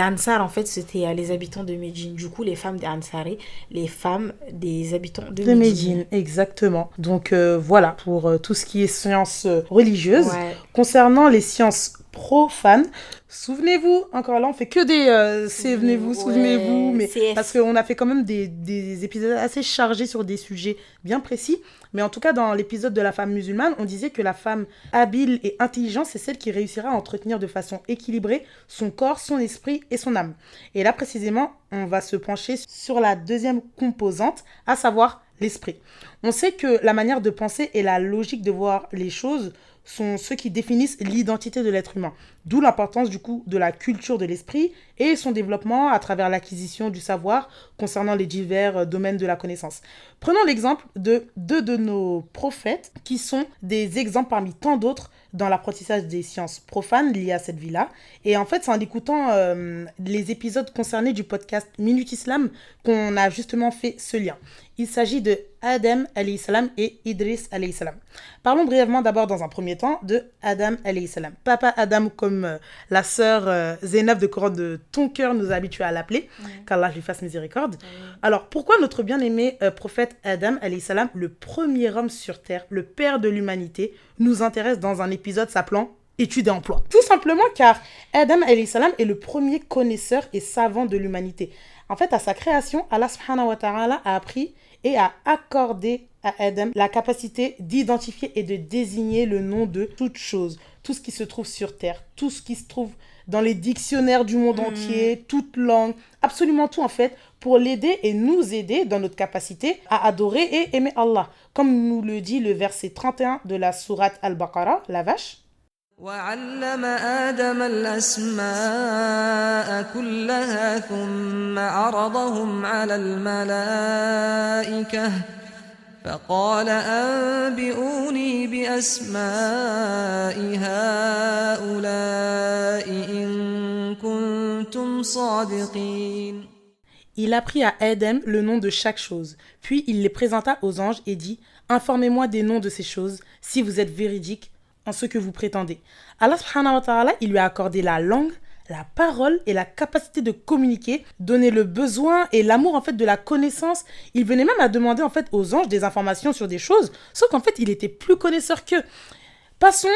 Ansar, en fait, c'était les habitants de Médine. Du coup, les femmes des Ansari, les femmes des habitants de Médine. Exactement. Donc, voilà, pour tout ce qui est sciences religieuses. Ouais. Concernant les sciences profanes, souvenez-vous, encore là, on fait que des souvenez-vous, mais CF. parce qu'on a fait quand même des épisodes assez chargés sur des sujets bien précis. Mais en tout cas, dans l'épisode de la femme musulmane, on disait que la femme habile et intelligente, c'est celle qui réussira à entretenir de façon équilibrée son corps, son esprit et son âme. Et là, précisément, on va se pencher sur la deuxième composante, à savoir l'esprit. On sait que la manière de penser et la logique de voir les choses sont ceux qui définissent l'identité de l'être humain. D'où l'importance du coup de la culture de l'esprit et son développement à travers l'acquisition du savoir concernant les divers domaines de la connaissance. Prenons l'exemple de deux de nos prophètes qui sont des exemples parmi tant d'autres dans l'apprentissage des sciences profanes liées à cette vie-là. Et en fait, c'est en écoutant les épisodes concernés du podcast Minute Islam qu'on a justement fait ce lien. Il s'agit de Adam alayhi salam et Idriss alayhi salam. Parlons brièvement d'abord dans un premier temps de Adam alayhi salam. Papa Adam, comme la sœur Zainab de Coran de ton cœur nous a habitués à l'appeler, qu'Allah lui fasse miséricorde. Alors, pourquoi notre bien-aimé prophète Adam alayhi salam, le premier homme sur terre, le père de l'humanité, nous intéresse dans un épisode s'appelant Études et emploi? Tout simplement car Adam alayhi salam est le premier connaisseur et savant de l'humanité. En fait, à sa création, Allah subhanahu wa ta'ala a appris et a accordé à Adam la capacité d'identifier et de désigner le nom de toute chose, tout ce qui se trouve sur Terre, tout ce qui se trouve dans les dictionnaires du monde entier, toute langue, absolument tout en fait, pour l'aider et nous aider dans notre capacité à adorer et aimer Allah. Comme nous le dit le verset 31 de la sourate Al-Baqarah, la vache. وعلم آدم الأسماء كلها ثم عرضهم على الملائكة فقال أنبئوني بأسماء هؤلاء إن كنتم صادقين. Il apprit à Adam le nom de chaque chose, puis il les présenta aux anges et dit « Informez-moi des noms de ces choses, si vous êtes véridiques en ce que vous prétendez. » Allah subhanahu wa ta'ala, il lui a accordé la langue, la parole et la capacité de communiquer, donner le besoin et l'amour en fait de la connaissance. Il venait même à demander en fait aux anges des informations sur des choses, sauf qu'en fait il était plus connaisseur qu'eux. Passons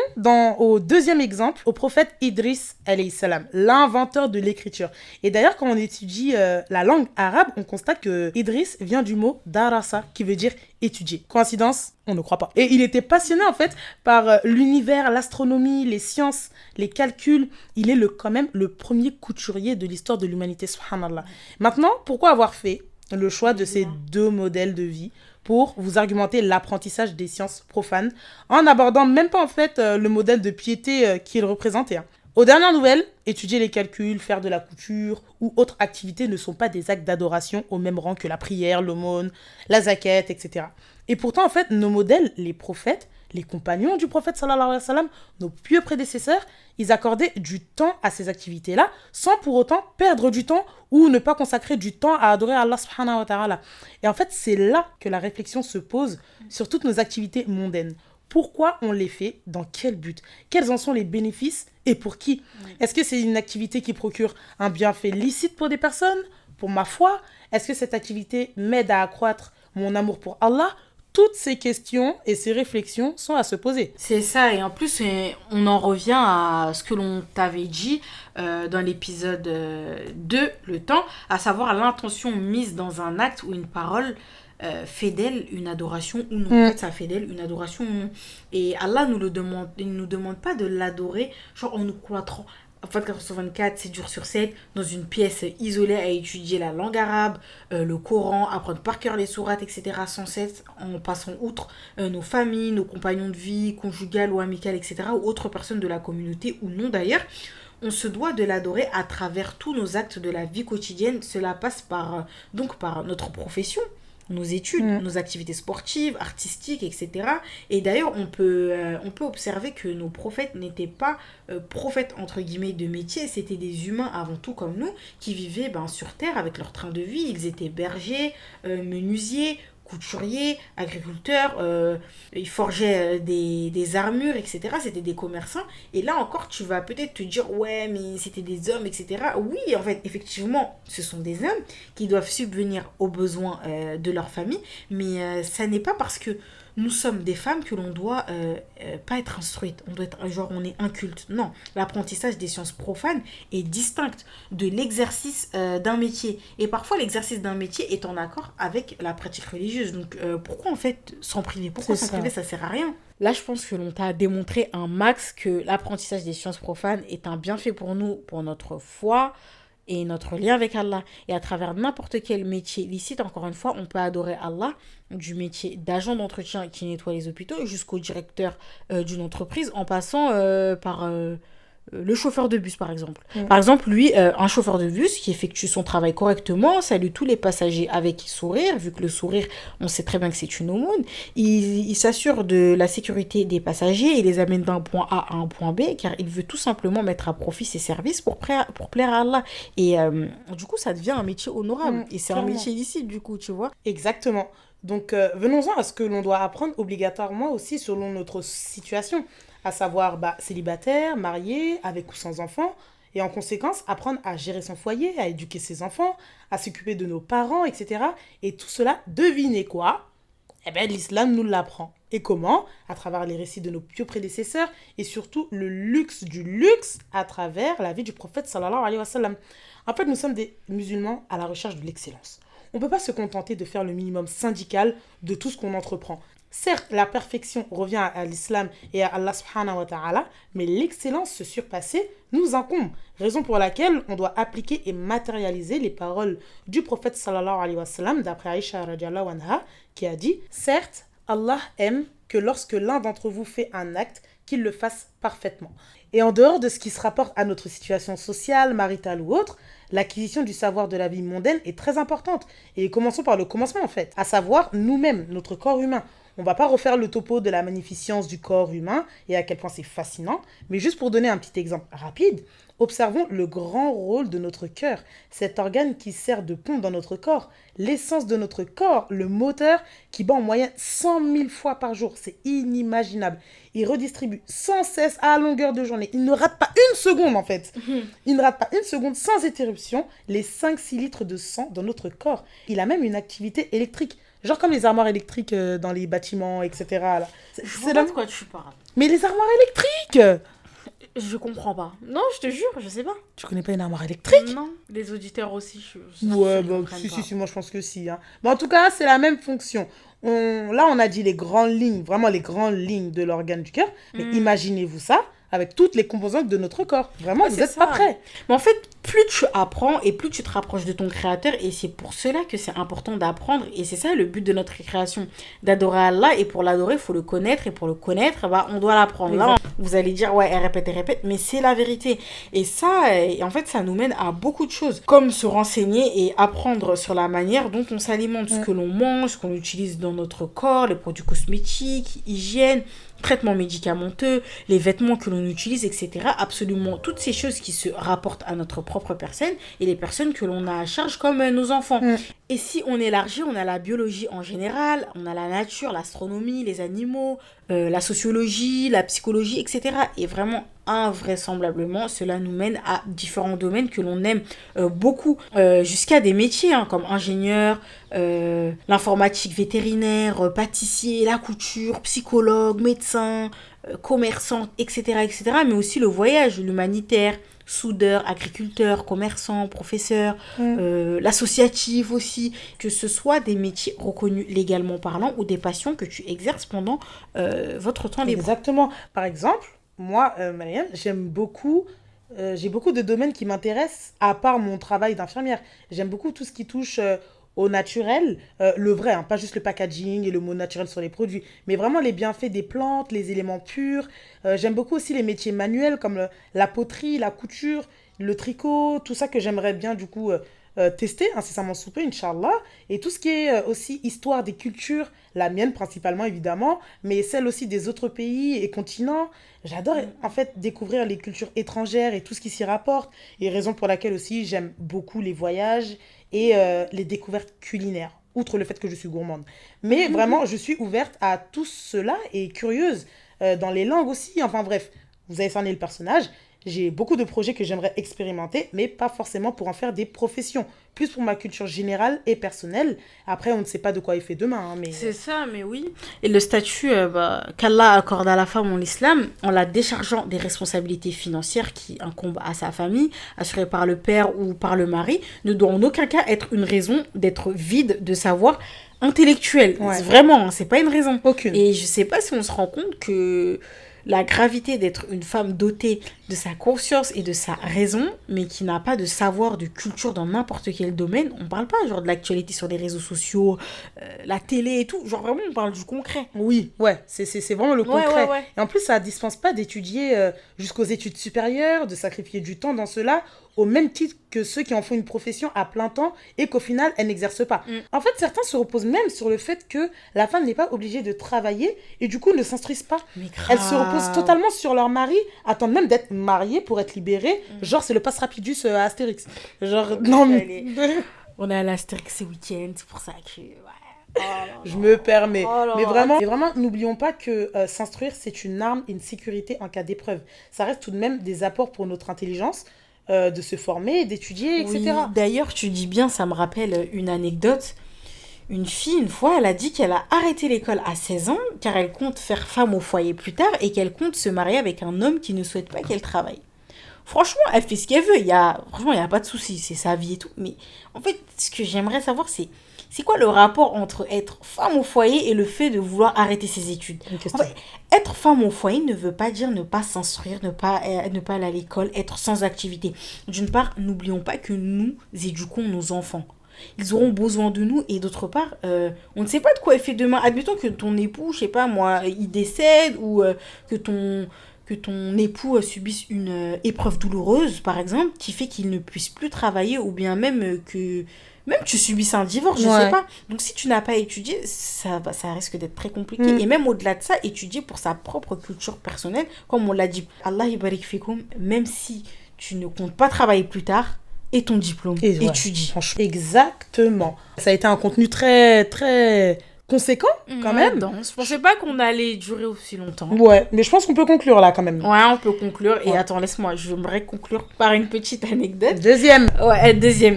au deuxième exemple, au prophète Idriss alayhi salam, l'inventeur de l'écriture. Et d'ailleurs, quand on étudie la langue arabe, on constate que Idriss vient du mot darasa, qui veut dire étudier. Coïncidence? On ne croit pas. Et il était passionné en fait par l'univers, l'astronomie, les sciences, les calculs. Il est quand même le premier couturier de l'histoire de l'humanité, subhanallah. Maintenant, pourquoi avoir fait le choix de ces deux modèles de vie pour vous argumenter l'apprentissage des sciences profanes, en abordant même pas en fait le modèle de piété qu'il représentait. Aux dernières nouvelles, étudier les calculs, faire de la couture ou autres activités ne sont pas des actes d'adoration au même rang que la prière, l'aumône, la zakat, etc. Et pourtant en fait, nos modèles, les prophètes, Les compagnons du prophète sallallahu alayhi wa sallam, nos pieux prédécesseurs, ils accordaient du temps à ces activités-là sans pour autant perdre du temps ou ne pas consacrer du temps à adorer Allah subhanahu wa ta'ala. Et en fait, c'est là que la réflexion se pose sur toutes nos activités mondaines. Pourquoi on les fait? Dans quel but? Quels en sont les bénéfices et pour qui? Est-ce que c'est une activité qui procure un bienfait licite pour des personnes? Pour ma foi? Est-ce que cette activité m'aide à accroître mon amour pour Allah? Toutes ces questions et ces réflexions sont à se poser. C'est ça, et en plus, on en revient à ce que l'on t'avait dit dans l'épisode 2, le temps, à savoir l'intention mise dans un acte ou une parole fait d'elle une adoration ou non. En fait, ça fait d'elle une adoration ou non. Et Allah nous le demande, il ne nous demande pas de l'adorer, genre en nous cloîtrant. En fait, 424, 7 jours sur 7, dans une pièce isolée à étudier la langue arabe, le Coran, apprendre par cœur les sourates, etc. sans cesse, en passant outre nos familles, nos compagnons de vie, conjugales ou amicales, etc. ou autres personnes de la communauté ou non d'ailleurs. On se doit de l'adorer à travers tous nos actes de la vie quotidienne. Cela passe par notre profession, nos études, nos activités sportives, artistiques, etc. Et d'ailleurs, on peut observer que nos prophètes n'étaient pas prophètes, entre guillemets, de métier. C'était des humains avant tout comme nous, qui vivaient sur Terre avec leur train de vie. Ils étaient bergers, menuisiers, couturiers, agriculteurs, ils forgeaient des armures, etc. C'était des commerçants. Et là encore, tu vas peut-être te dire, ouais, mais c'était des hommes, etc. Oui, en fait, effectivement, ce sont des hommes qui doivent subvenir aux besoins de leur famille. Mais ça n'est pas parce que nous sommes des femmes que l'on doit pas être instruite. On doit être, genre, on est inculte. Non, l'apprentissage des sciences profanes est distinct de l'exercice d'un métier. Et parfois, l'exercice d'un métier est en accord avec la pratique religieuse. Donc, pourquoi en fait s'en priver? Pourquoi s'en priver? Ça sert à rien. Là, je pense que l'on t'a démontré un max que l'apprentissage des sciences profanes est un bienfait pour nous, pour notre foi et notre lien avec Allah. Et à travers n'importe quel métier licite, encore une fois, on peut adorer Allah, du métier d'agent d'entretien qui nettoie les hôpitaux jusqu'au directeur d'une entreprise, en passant par le chauffeur de bus, par exemple. Par exemple, lui, un chauffeur de bus qui effectue son travail correctement, salue tous les passagers avec sourire, vu que le sourire, on sait très bien que c'est une aumône. Il s'assure de la sécurité des passagers et les amène d'un point A à un point B, car il veut tout simplement mettre à profit ses services pour plaire à Allah. Et du coup, ça devient un métier honorable. Et c'est un métier illicite, du coup, tu vois. Exactement. Donc, venons-en à ce que l'on doit apprendre obligatoirement aussi selon notre situation, à savoir célibataire, marié, avec ou sans enfants, et en conséquence, apprendre à gérer son foyer, à éduquer ses enfants, à s'occuper de nos parents, etc. Et tout cela, devinez quoi? Eh bien, l'islam nous l'apprend. Et comment? À travers les récits de nos pieux prédécesseurs et surtout le luxe du luxe à travers la vie du prophète sallallahu alayhi wa sallam. En fait, nous sommes des musulmans à la recherche de l'excellence. On ne peut pas se contenter de faire le minimum syndical de tout ce qu'on entreprend. Certes, la perfection revient à l'islam et à Allah subhanahu wa ta'ala, mais l'excellence, se surpasser, nous incombe. Raison pour laquelle on doit appliquer et matérialiser les paroles du prophète sallallahu alayhi wa sallam, d'après Aïcha radiallahu anha, qui a dit « Certes, Allah aime que lorsque l'un d'entre vous fait un acte, qu'il le fasse parfaitement. » Et en dehors de ce qui se rapporte à notre situation sociale, maritale ou autre, l'acquisition du savoir de la vie mondaine est très importante. Et commençons par le commencement en fait, à savoir nous-mêmes, notre corps humain. On ne va pas refaire le topo de la magnificence du corps humain et à quel point c'est fascinant, mais juste pour donner un petit exemple rapide, observons le grand rôle de notre cœur, cet organe qui sert de pompe dans notre corps, l'essence de notre corps, le moteur qui bat en moyenne 100 000 fois par jour, c'est inimaginable. Il redistribue sans cesse à longueur de journée, il ne rate pas une seconde en fait, il ne rate pas une seconde sans interruption les 5-6 litres de sang dans notre corps. Il a même une activité électrique. Genre comme les armoires électriques dans les bâtiments, etc. Là. Je vois pas de quoi tu parles. Mais les armoires électriques! Je comprends pas. Non, je te jure, je sais pas. Tu connais pas une armoire électrique? Non, les auditeurs aussi. Ouais, si, moi je pense que si. Hein. Mais en tout cas, c'est la même fonction. Là, on a dit les grandes lignes, vraiment les grandes lignes de l'organe du cœur. Mais imaginez-vous ça avec toutes les composantes de notre corps. Vraiment, vous n'êtes pas prêts. Mais en fait, plus tu apprends et plus tu te rapproches de ton créateur, et c'est pour cela que c'est important d'apprendre, et c'est ça le but de notre création, d'adorer Allah, et pour l'adorer il faut le connaître, et pour le connaître on doit l'apprendre. Là vous allez dire ouais elle répète, mais c'est la vérité, et ça et en fait ça nous mène à beaucoup de choses, comme se renseigner et apprendre sur la manière dont on s'alimente, ce que l'on mange, ce qu'on utilise dans notre corps, les produits cosmétiques, hygiène, traitements médicamenteux, les vêtements que l'on utilise, etc. Absolument toutes ces choses qui se rapportent à notre propre personne et les personnes que l'on a à charge comme nos enfants. Et si on élargit, on a la biologie en général, on a la nature, l'astronomie, les animaux, la sociologie, la psychologie, etc. Et vraiment, invraisemblablement, cela nous mène à différents domaines que l'on aime beaucoup, jusqu'à des métiers comme ingénieur, l'informatique, vétérinaire, pâtissier, la couture, psychologue, médecin, commerçant, etc., mais aussi le voyage, l'humanitaire, soudeur, agriculteur, commerçant, professeur, l'associatif aussi, que ce soit des métiers reconnus légalement parlant ou des passions que tu exerces pendant votre temps libre. Exactement. Par exemple, moi, Marianne, j'ai beaucoup de domaines qui m'intéressent, à part mon travail d'infirmière. J'aime beaucoup tout ce qui touche au naturel, le vrai, pas juste le packaging et le mot naturel sur les produits, mais vraiment les bienfaits des plantes, les éléments purs. J'aime beaucoup aussi les métiers manuels comme la poterie, la couture, le tricot, tout ça que j'aimerais bien du coup tester incessamment sous peu, Inch'Allah. Et tout ce qui est aussi histoire des cultures, la mienne principalement évidemment, mais celle aussi des autres pays et continents. J'adore en fait découvrir les cultures étrangères et tout ce qui s'y rapporte, et raison pour laquelle aussi j'aime beaucoup les voyages et les découvertes culinaires, outre le fait que je suis gourmande. Mais vraiment, je suis ouverte à tout cela et curieuse dans les langues aussi. Enfin bref, vous avez cerné le personnage. J'ai beaucoup de projets que j'aimerais expérimenter, mais pas forcément pour en faire des professions. Plus pour ma culture générale et personnelle. Après, on ne sait pas de quoi il fait demain. Mais... C'est ça, mais oui. Et le statut qu'Allah accorde à la femme en islam, en la déchargeant des responsabilités financières qui incombent à sa famille, assurées par le père ou par le mari, ne doit en aucun cas être une raison d'être vide de savoir intellectuel. Vraiment, c'est pas une raison. Aucune. Et je sais pas si on se rend compte que la gravité d'être une femme dotée de sa conscience et de sa raison, mais qui n'a pas de savoir, de culture dans n'importe quel domaine. On parle pas genre de l'actualité sur les réseaux sociaux, la télé et tout. Genre vraiment, on parle du concret. Oui, c'est vraiment le concret. Ouais. Et en plus, ça dispense pas d'étudier jusqu'aux études supérieures, de sacrifier du temps dans cela, au même titre que ceux qui en font une profession à plein temps et qu'au final, elles n'exercent pas. En fait, certains se reposent même sur le fait que la femme n'est pas obligée de travailler et du coup ne s'instruisent pas. Elles se reposent totalement sur leur mari, attendent même d'être mariées pour être libérées. Genre, c'est le passe rapidus à Astérix. Genre, non mais... On est à l'Astérix ce week-end, c'est pour ça que... Je me permets. Mais vraiment, n'oublions pas que s'instruire, c'est une arme et une sécurité en cas d'épreuve. Ça reste tout de même des apports pour notre intelligence, de se former, d'étudier, etc. Oui, d'ailleurs, tu dis bien, ça me rappelle une anecdote. Une fille, une fois, elle a dit qu'elle a arrêté l'école à 16 ans car elle compte faire femme au foyer plus tard et qu'elle compte se marier avec un homme qui ne souhaite pas qu'elle travaille. Franchement, elle fait ce qu'elle veut. Franchement, il n'y a pas de souci. C'est sa vie et tout. Mais en fait, ce que j'aimerais savoir, c'est quoi le rapport entre être femme au foyer et le fait de vouloir arrêter ses études? En fait, être femme au foyer ne veut pas dire ne pas s'instruire, ne pas aller à l'école, être sans activité. D'une part, n'oublions pas que nous éduquons nos enfants. Ils auront besoin de nous, et d'autre part, on ne sait pas de quoi il fait demain. Admettons que ton époux, je sais pas moi, il décède, ou que ton époux subisse une épreuve douloureuse, par exemple, qui fait qu'il ne puisse plus travailler, ou bien même que tu subisses un divorce, je sais pas. Donc si tu n'as pas étudié, ça risque d'être très compliqué. Et même au-delà de ça, étudier pour sa propre culture personnelle, comme on l'a dit, Allah yabarik fikoum, même si tu ne comptes pas travailler plus tard, et ton diplôme, étudie. Exactement. Ça a été un contenu très, très conséquent, quand même. Dense. Je pensais pas qu'on allait durer aussi longtemps. Ouais, mais je pense qu'on peut conclure, là, quand même. Ouais, on peut conclure. Et attends, laisse-moi, j'aimerais conclure par une petite anecdote. Deuxième,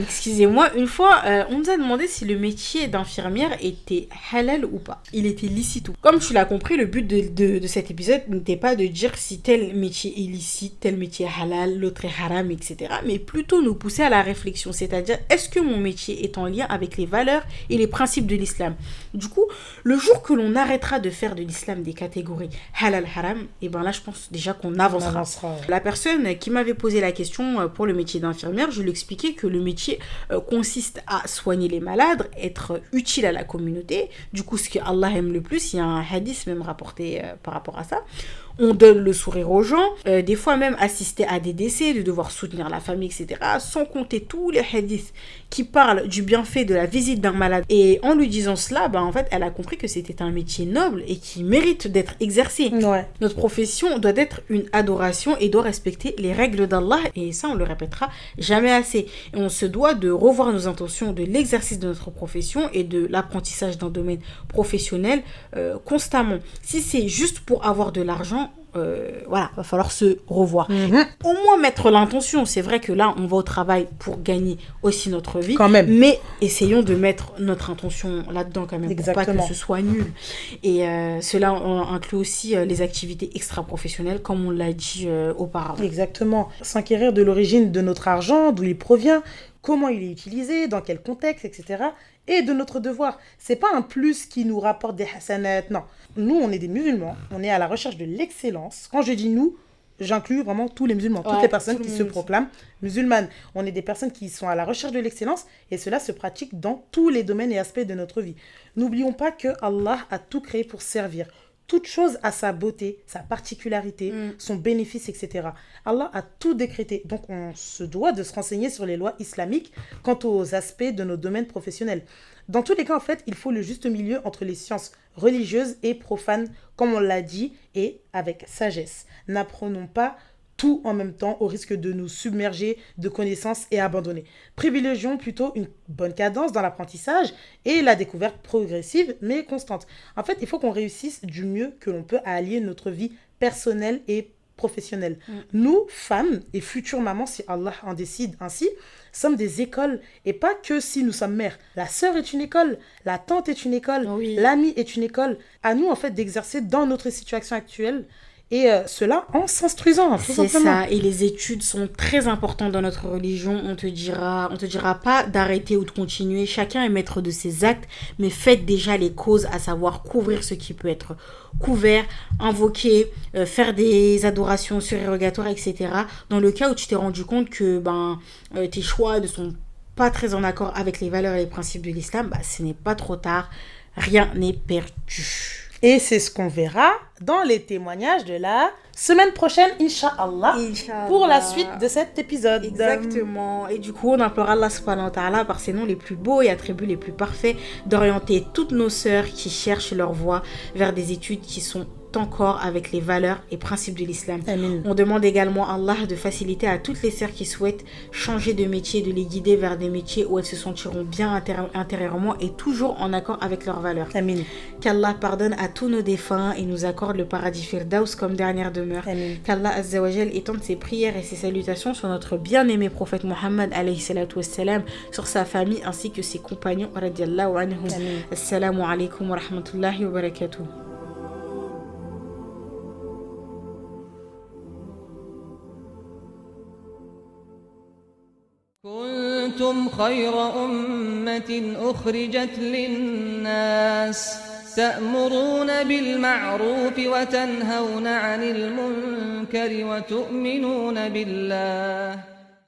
excusez-moi. Une fois, on nous a demandé si le métier d'infirmière était halal ou pas. Il était licite ou pas. Comme tu l'as compris, le but de cet épisode n'était pas de dire si tel métier est licite, tel métier est halal, l'autre est haram, etc. Mais plutôt nous pousser à la réflexion. C'est-à-dire, est-ce que mon métier est en lien avec les valeurs et les principes de l'islam? Du coup, le jour que l'on arrêtera de faire de l'islam des catégories halal-haram, et ben là, je pense déjà qu'on avancera. La personne qui m'avait posé la question pour le métier d'infirmière, je lui expliquais que le métier consiste à soigner les malades, être utile à la communauté. Du coup, ce que Allah aime le plus, il y a un hadith même rapporté par rapport à ça. On donne le sourire aux gens, des fois même assister à des décès, de devoir soutenir la famille, etc. Sans compter tous les hadiths qui parlent du bienfait de la visite d'un malade. Et en lui disant cela, en fait, elle a compris que c'était un métier noble et qui mérite d'être exercé. Ouais. Notre profession doit être une adoration et doit respecter les règles d'Allah. Et ça, on le répétera jamais assez. Et on se doit de revoir nos intentions de l'exercice de notre profession et de l'apprentissage d'un domaine professionnel constamment. Si c'est juste pour avoir de l'argent, voilà, va falloir se revoir. Au moins mettre l'intention. C'est vrai que là, on va au travail pour gagner aussi notre vie. Quand même. Mais essayons de mettre notre intention là-dedans quand même. Exactement. Pour pas que ce soit nul. Et cela inclut aussi les activités extra-professionnelles, comme on l'a dit auparavant. Exactement. S'inquérir de l'origine de notre argent, d'où il provient, comment il est utilisé, dans quel contexte, etc. Et de notre devoir. C'est pas un plus qui nous rapporte des hasanat, non. Nous, on est des musulmans, on est à la recherche de l'excellence. Quand je dis nous, j'inclus vraiment tous les musulmans, toutes les personnes qui se proclament musulmanes. On est des personnes qui sont à la recherche de l'excellence et cela se pratique dans tous les domaines et aspects de notre vie. N'oublions pas que Allah a tout créé pour servir. Toute chose a sa beauté, sa particularité, son bénéfice, etc. Allah a tout décrété. Donc, on se doit de se renseigner sur les lois islamiques quant aux aspects de nos domaines professionnels. Dans tous les cas, en fait, il faut le juste milieu entre les sciences religieuses et profanes, comme on l'a dit, et avec sagesse. N'apprenons pas tout en même temps au risque de nous submerger de connaissances et abandonner. Privilégions plutôt une bonne cadence dans l'apprentissage et la découverte progressive mais constante. En fait, il faut qu'on réussisse du mieux que l'on peut à allier notre vie personnelle et professionnelle. Nous, femmes et futures mamans, si Allah en décide ainsi, sommes des écoles et pas que si nous sommes mères. La sœur est une école, la tante est une école, l'amie est une école. À nous, en fait, d'exercer dans notre situation actuelle et cela en s'instruisant, tout simplement. C'est ça, et les études sont très importantes dans notre religion. On te dira pas d'arrêter ou de continuer. Chacun est maître de ses actes, mais faites déjà les causes, à savoir couvrir ce qui peut être couvert, invoquer, faire des adorations surérogatoires, etc. Dans le cas où tu t'es rendu compte que tes choix ne sont pas très en accord avec les valeurs et les principes de l'islam, ce n'est pas trop tard, rien n'est perdu. Et c'est ce qu'on verra dans les témoignages de la semaine prochaine, Inch'Allah, pour la suite de cet épisode. Exactement. Et du coup, on implore Allah subhanahu wa ta'ala par ses noms les plus beaux et attributs les plus parfaits d'orienter toutes nos sœurs qui cherchent leur voie vers des études qui sont encore avec les valeurs et principes de l'islam. Amin. On demande également à Allah de faciliter à toutes les sœurs qui souhaitent changer de métier, de les guider vers des métiers où elles se sentiront bien intérieurement et toujours en accord avec leurs valeurs. Amin. Qu'Allah pardonne à tous nos défunts et nous accorde le paradis Firdaus comme dernière demeure. Amin. Qu'Allah Azza wa Jal étende ses prières et ses salutations sur notre bien-aimé prophète Mohammed alayhi salatu wassalam, sur sa famille ainsi que ses compagnons radiyallahu anhum. Assalamu alaikum wa rahmatullahi wa barakatuh. كنتم خير أمة أخرجت للناس تأمرون بالمعروف وتنهون عن المنكر وتؤمنون بالله